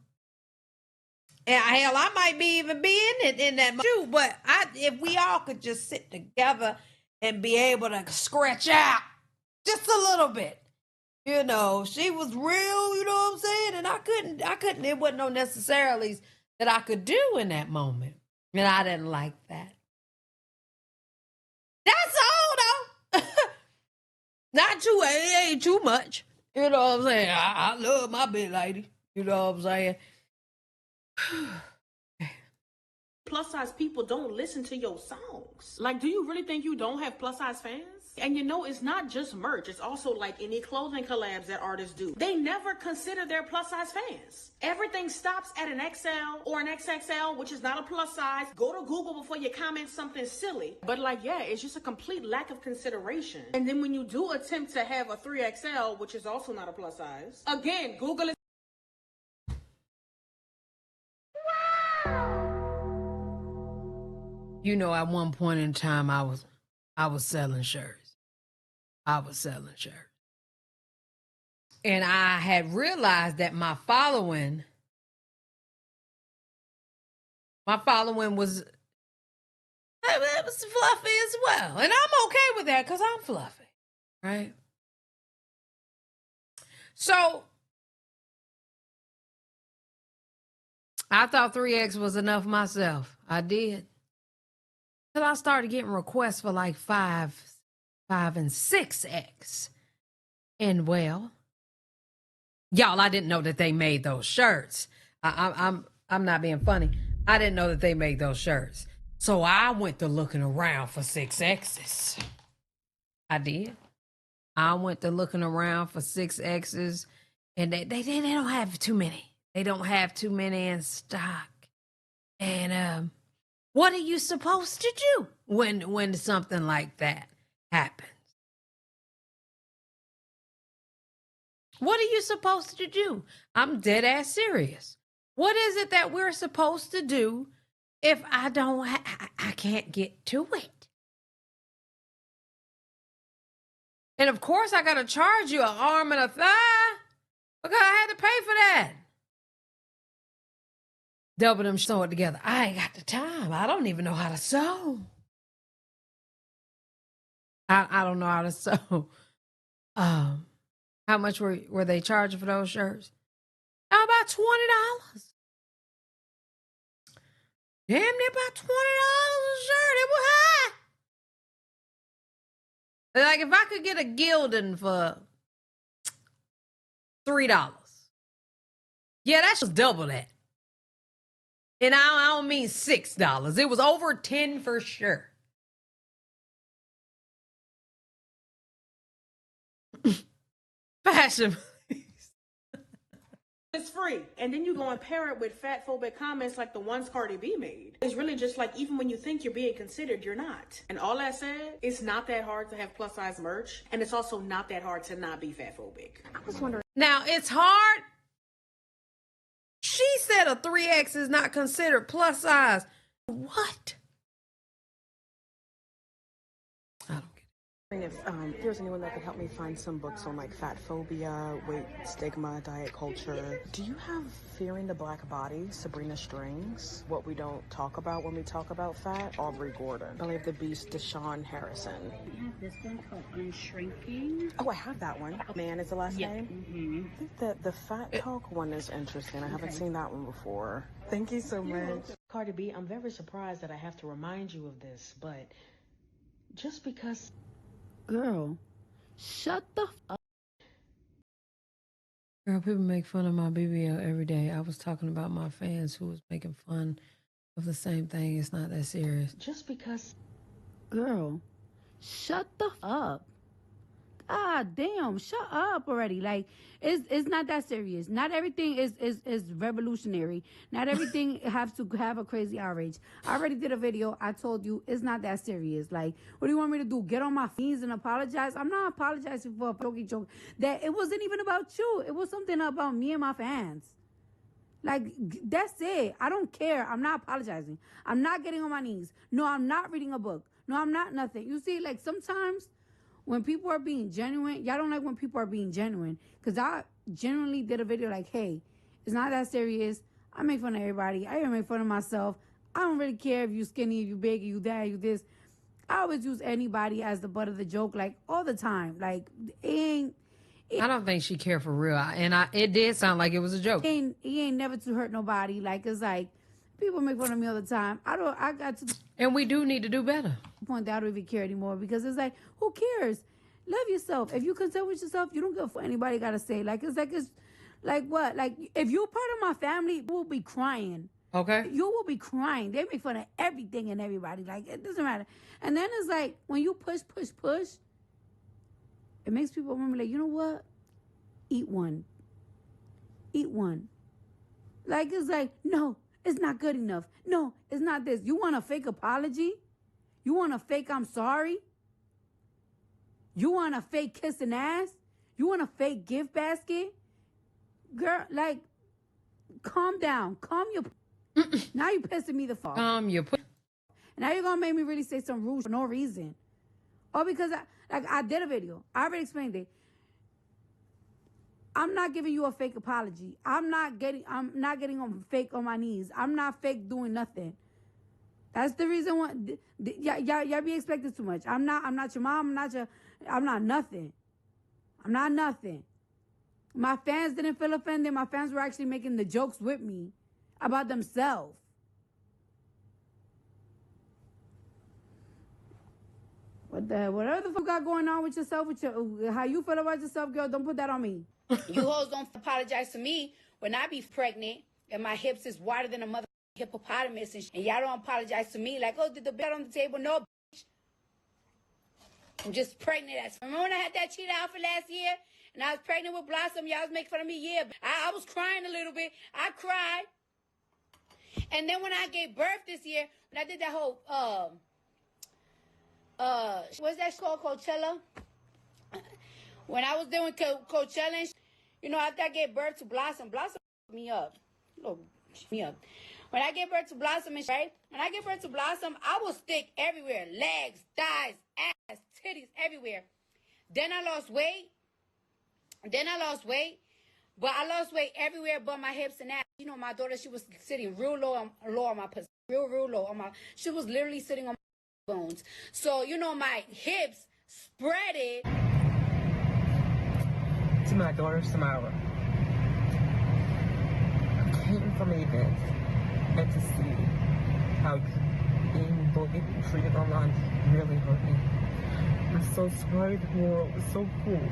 hell, I might be even be in it in that too. But if we all could just sit together and be able to scratch out just a little bit, You know, she was real, you know what I'm saying? And I couldn't, it wasn't no necessarily that I could do in that moment. And I didn't like that. That's all though. Not too, it ain't too much. You know what I'm saying? I love my big lady. You know what I'm saying? Plus size people don't listen to your songs. Like, do you really think you don't have plus size fans? And you know, it's not just merch. It's also like any clothing collabs that artists do. They never consider their plus size fans. Everything stops at an XL or an XXL, which is not a plus size. Go to Google before you comment something silly. But like, yeah, it's just a complete lack of consideration. And then when you do attempt to have a 3XL, which is also not a plus size, again, Google is. You know, at one point in time, I was selling shirts. I was selling shirts. And I had realized that my following was, it was fluffy as well. And I'm okay with that because I'm fluffy, right? So I thought 3X was enough myself. I did. Till I started getting requests for like 5 and 6X. And well, y'all, I didn't know that they made those shirts. I'm not being funny. I didn't know that they made those shirts. So I went to looking around for 6Xs. I did. I went to looking around for 6Xs, and they don't have too many. They don't have too many in stock. And what are you supposed to do when something like that happens? What are you supposed to do? I'm dead ass serious. What is it that we're supposed to do if I don't, I can't get to it? And of course, I got to charge you an arm and a thigh because I had to pay for that. Double them, sew it together. I ain't got the time. I don't even know how to sew. I don't know how to sew. How much were they charging for those shirts? How about $20? Damn near about $20 a shirt. It was high. Like if I could get a gilding for $3. Yeah, that's just double that. And I don't mean $6. It was over 10 for sure. Fashion. It's free. And then you go and pair it with fat phobic comments like the ones Cardi B made. It's really just like, even when you think you're being considered, you're not. And all that said, it's not that hard to have plus size merch. And it's also not that hard to not be fat phobic. I was wondering. Now, it's hard. She said a 3X is not considered plus size. What? I don't get it. If there's anyone that could help me find some books on like fat phobia, weight stigma, diet culture. Do you have Fearing the Black Body, Sabrina Strings, What We Don't Talk About When We Talk About Fat, Aubrey Gordon, Belly of the Beast, Deshaun Harrison. I have this one called Unshrinking. Oh, I have that one. Man is the last name? Mm-hmm. I think that the Fat Talk one is interesting. I haven't seen that one before. Thank you so much. Cardi B, I'm very surprised that I have to remind you of this, but just because... Girl, shut the fuck. Girl, people make fun of my BBL every day. I was talking about my fans who was making fun of the same thing. It's not that serious. Just because... Girl, shut the fuck up. God damn, shut up already. Like, it's not that serious. Not everything is revolutionary. Not everything has to have a crazy outrage. I already did a video. I told you it's not that serious. Like, what do you want me to do? Get on my knees and apologize? I'm not apologizing for a pokey joke. That it wasn't even about you. It was something about me and my fans. Like, that's it. I don't care. I'm not apologizing. I'm not getting on my knees. No, I'm not reading a book. No, I'm not nothing. You see, like, sometimes when people are being genuine, y'all don't like when people are being genuine. Because I genuinely did a video like, hey, it's not that serious. I make fun of everybody. I even make fun of myself. I don't really care if you skinny, if you big, if you that, if you this. I always use anybody as the butt of the joke, like, all the time. Like, it I don't think she cared for real. And it did sound like it was a joke. He ain't never to hurt nobody. Like, it's like, people make fun of me all the time. I got to the And we do need to do better. point that I don't even care anymore, because it's like, who cares? Love yourself. If you content with yourself, you don't give a fuck anybody got to say. Like, it's like what? Like, if you're part of my family, you will be crying. Okay. You will be crying. They make fun of everything and everybody. Like, it doesn't matter. And then it's like, when you push, it makes people remember, like, you know what? Eat one. Eat one. Like, it's like, no, it's not good enough. No, it's not this. You want a fake apology? You want a fake I'm sorry? You want a fake kissing ass? You want a fake gift basket? Girl, like, calm down. Calm your... Now you pissing me the fuck. Calm your... Now you're going to make me really say some rude for no reason. Or because I did a video. I already explained it. I'm not giving you a fake apology. I'm not getting on fake on my knees. I'm not fake doing nothing. That's the reason why y'all be expecting too much. I'm not your mom. I'm not nothing. I'm not nothing. My fans didn't feel offended. My fans were actually making the jokes with me about themselves. What the hell? Whatever the fuck got going on with yourself, how you feel about yourself, girl, don't put that on me. You hoes don't apologize to me when I be pregnant and my hips is wider than a mother hippopotamus, and y'all don't apologize to me like, oh, did the bed on the table? No, bitch. I'm just pregnant. Remember when I had that cheetah outfit last year and I was pregnant with Blossom? Y'all was making fun of me. Yeah, I was crying a little bit. I cried. And then when I gave birth this year, when I did that whole what's that called, Coachella? When I was doing Coachella, you know, after I gave birth to Blossom me up. Oh, me up. When I gave birth to Blossom, right? When I gave birth to Blossom, I was thick everywhere. Legs, thighs, ass, titties, everywhere. Then I lost weight. But I lost weight everywhere but my hips and ass. You know, my daughter, she was sitting real low on my pussy. Real low on my... She was literally sitting on my bones. So, you know, my hips spreaded. To my daughter, Symara. I came from an event and to see how being bullied and treated online really hurt me. I'm so sorry the world was so cruel.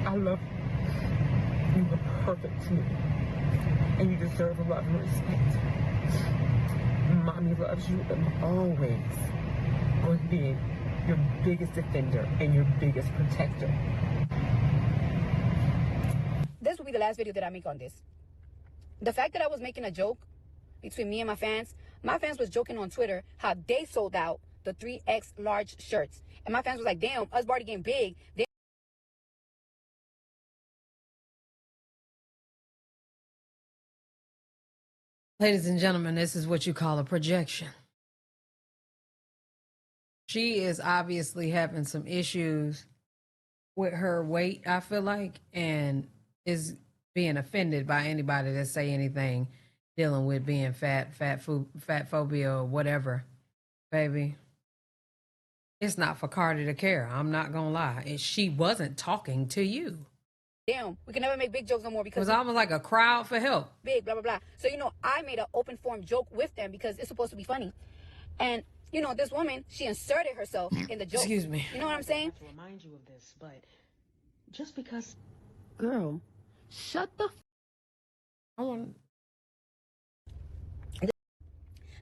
I love you. You were perfect to me. And you deserve a love and respect. Mommy loves you and always going to be your biggest defender and your biggest protector. This will be the last video that I make on this. The fact that I was making a joke between me and my fans was joking on Twitter how they sold out the 3X large shirts. And my fans was like, damn, us already getting big. Ladies and gentlemen, this is what you call a projection. She is obviously having some issues with her weight, I feel like, and is being offended by anybody that say anything dealing with being fat phobia or whatever. Baby, it's not for Cardi to care. I'm not gonna lie. She wasn't talking to you. Damn, we can never make big jokes no more because it was almost like a crowd for help. Big, blah, blah, blah. So, you know, I made an open form joke with them because it's supposed to be funny. And, you know, this woman, she inserted herself in the joke. Excuse me. You know what I'm saying? I have to remind you of this, but just because... Girl, shut the I want...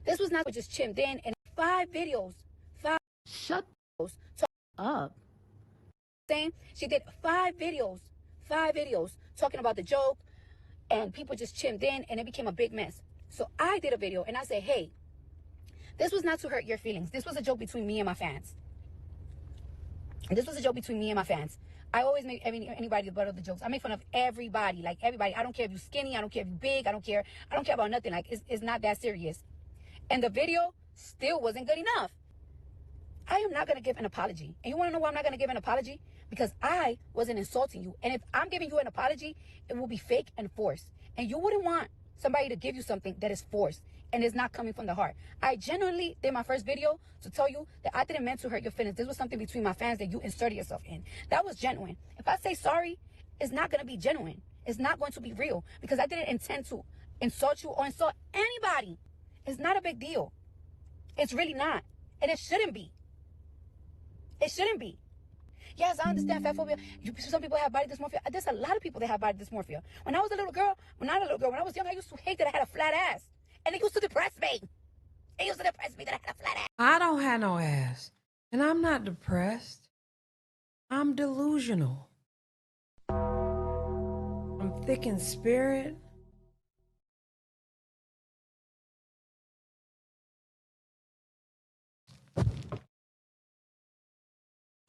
This was not just chimed in 5 videos. 5 Shut up. Saying she did 5 videos talking about the joke, and people just chimed in and it became a big mess. So I did a video and I said, hey, this was not to hurt your feelings. This was a joke between me and my fans. I always make anybody the butt of the jokes. I make fun of everybody, like everybody. I don't care if you're skinny. I don't care if you're big. I don't care about nothing. Like, it's not that serious. And the video still wasn't good enough. I am not going to give an apology. And you want to know why I'm not going to give an apology? Because I wasn't insulting you. And if I'm giving you an apology, it will be fake and forced. And you wouldn't want somebody to give you something that is forced and is not coming from the heart. I genuinely did my first video to tell you that I didn't mean to hurt your feelings. This was something between my fans that you inserted yourself in. That was genuine. If I say sorry it's not going to be genuine. It's not going to be real because I didn't intend to insult you or insult anybody. It's not a big deal. It's really not. And it shouldn't be. It shouldn't be. Yes, I understand fat phobia. Some people have body dysmorphia. There's a lot of people that have body dysmorphia. When I was a little girl, when I was young, I used to hate that I had a flat ass. And it used to depress me. It used to depress me that I had a flat ass. I don't have no ass. And I'm not depressed. I'm delusional. I'm thick in spirit.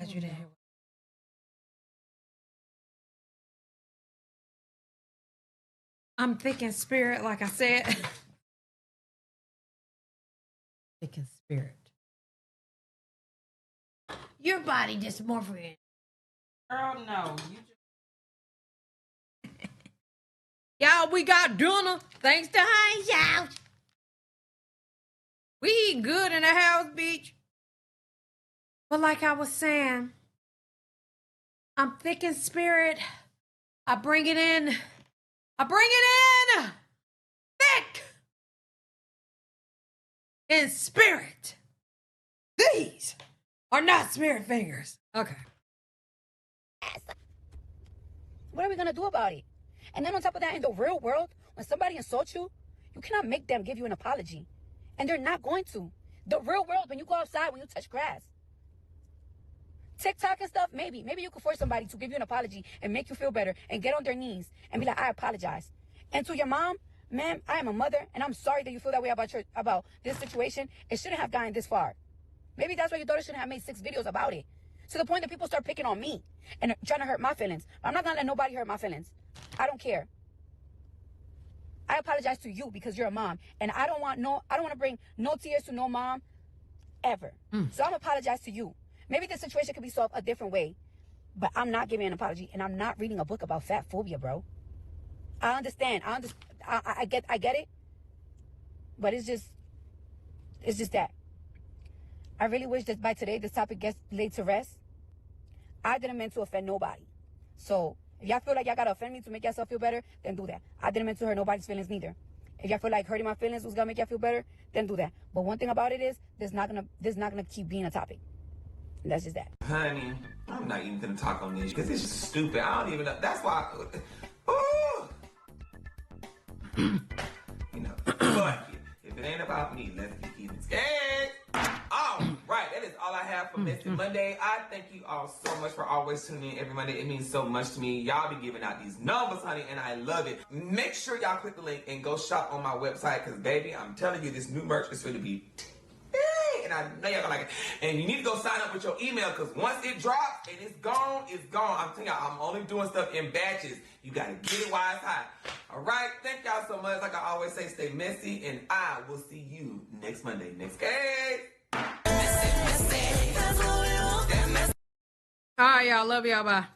You didn't hear. I'm thick in spirit, like I said. Thick in spirit. Your body dysmorphia. Girl, no. Y'all, we got dinner. Thanks to Heinz, y'all. We eat good in the house, bitch. But like I was saying, I'm thick in spirit. I bring it in. I bring it in. Thick in spirit. These are not spirit fingers. Okay. What are we going to do about it? And then on top of that, in the real world, when somebody insults you, you cannot make them give you an apology. And they're not going to. The real world, when you go outside, when you touch grass, TikTok and stuff, maybe you could force somebody to give you an apology and make you feel better and get on their knees and be like, I apologize. And to your mom, ma'am, I am a mother and I'm sorry that you feel that way about this situation. It shouldn't have gotten this far. Maybe that's why your daughter shouldn't have made 6 videos about it. To the point that people start picking on me and trying to hurt my feelings. I'm not going to let nobody hurt my feelings. I don't care. I apologize to you because you're a mom. And I don't want to bring no tears to no mom ever. So I'm apologize to you. Maybe the situation could be solved a different way, but I'm not giving an apology, and I'm not reading a book about fat phobia, bro. I understand. I get it, but it's just that. I really wish that by today this topic gets laid to rest. I didn't mean to offend nobody, so if y'all feel like y'all gotta offend me to make yourself feel better, then do that. I didn't mean to hurt nobody's feelings neither. If y'all feel like hurting my feelings was gonna make y'all feel better, then do that. But one thing about it is, this not gonna keep being a topic. That's just that. Honey, I'm not even gonna talk on this because it's just stupid. I don't even know. That's why. You know, fuck it. If it ain't about me, let's be keeping scared. All right, that is all I have for Messy Monday. I thank you all so much for always tuning in every Monday. It means so much to me. Y'all be giving out these numbers, honey, and I love it. Make sure y'all click the link and go shop on my website because, baby, I'm telling you, this new merch is going to be. And I know y'all gonna like it. And you need to go sign up with your email because once it drops and it's gone, it's gone. I'm telling y'all, I'm only doing stuff in batches. You gotta get it while it's hot. All right, thank y'all so much. Like I always say, stay messy, and I will see you next Monday. Next case. All right, y'all. Love y'all. Bye.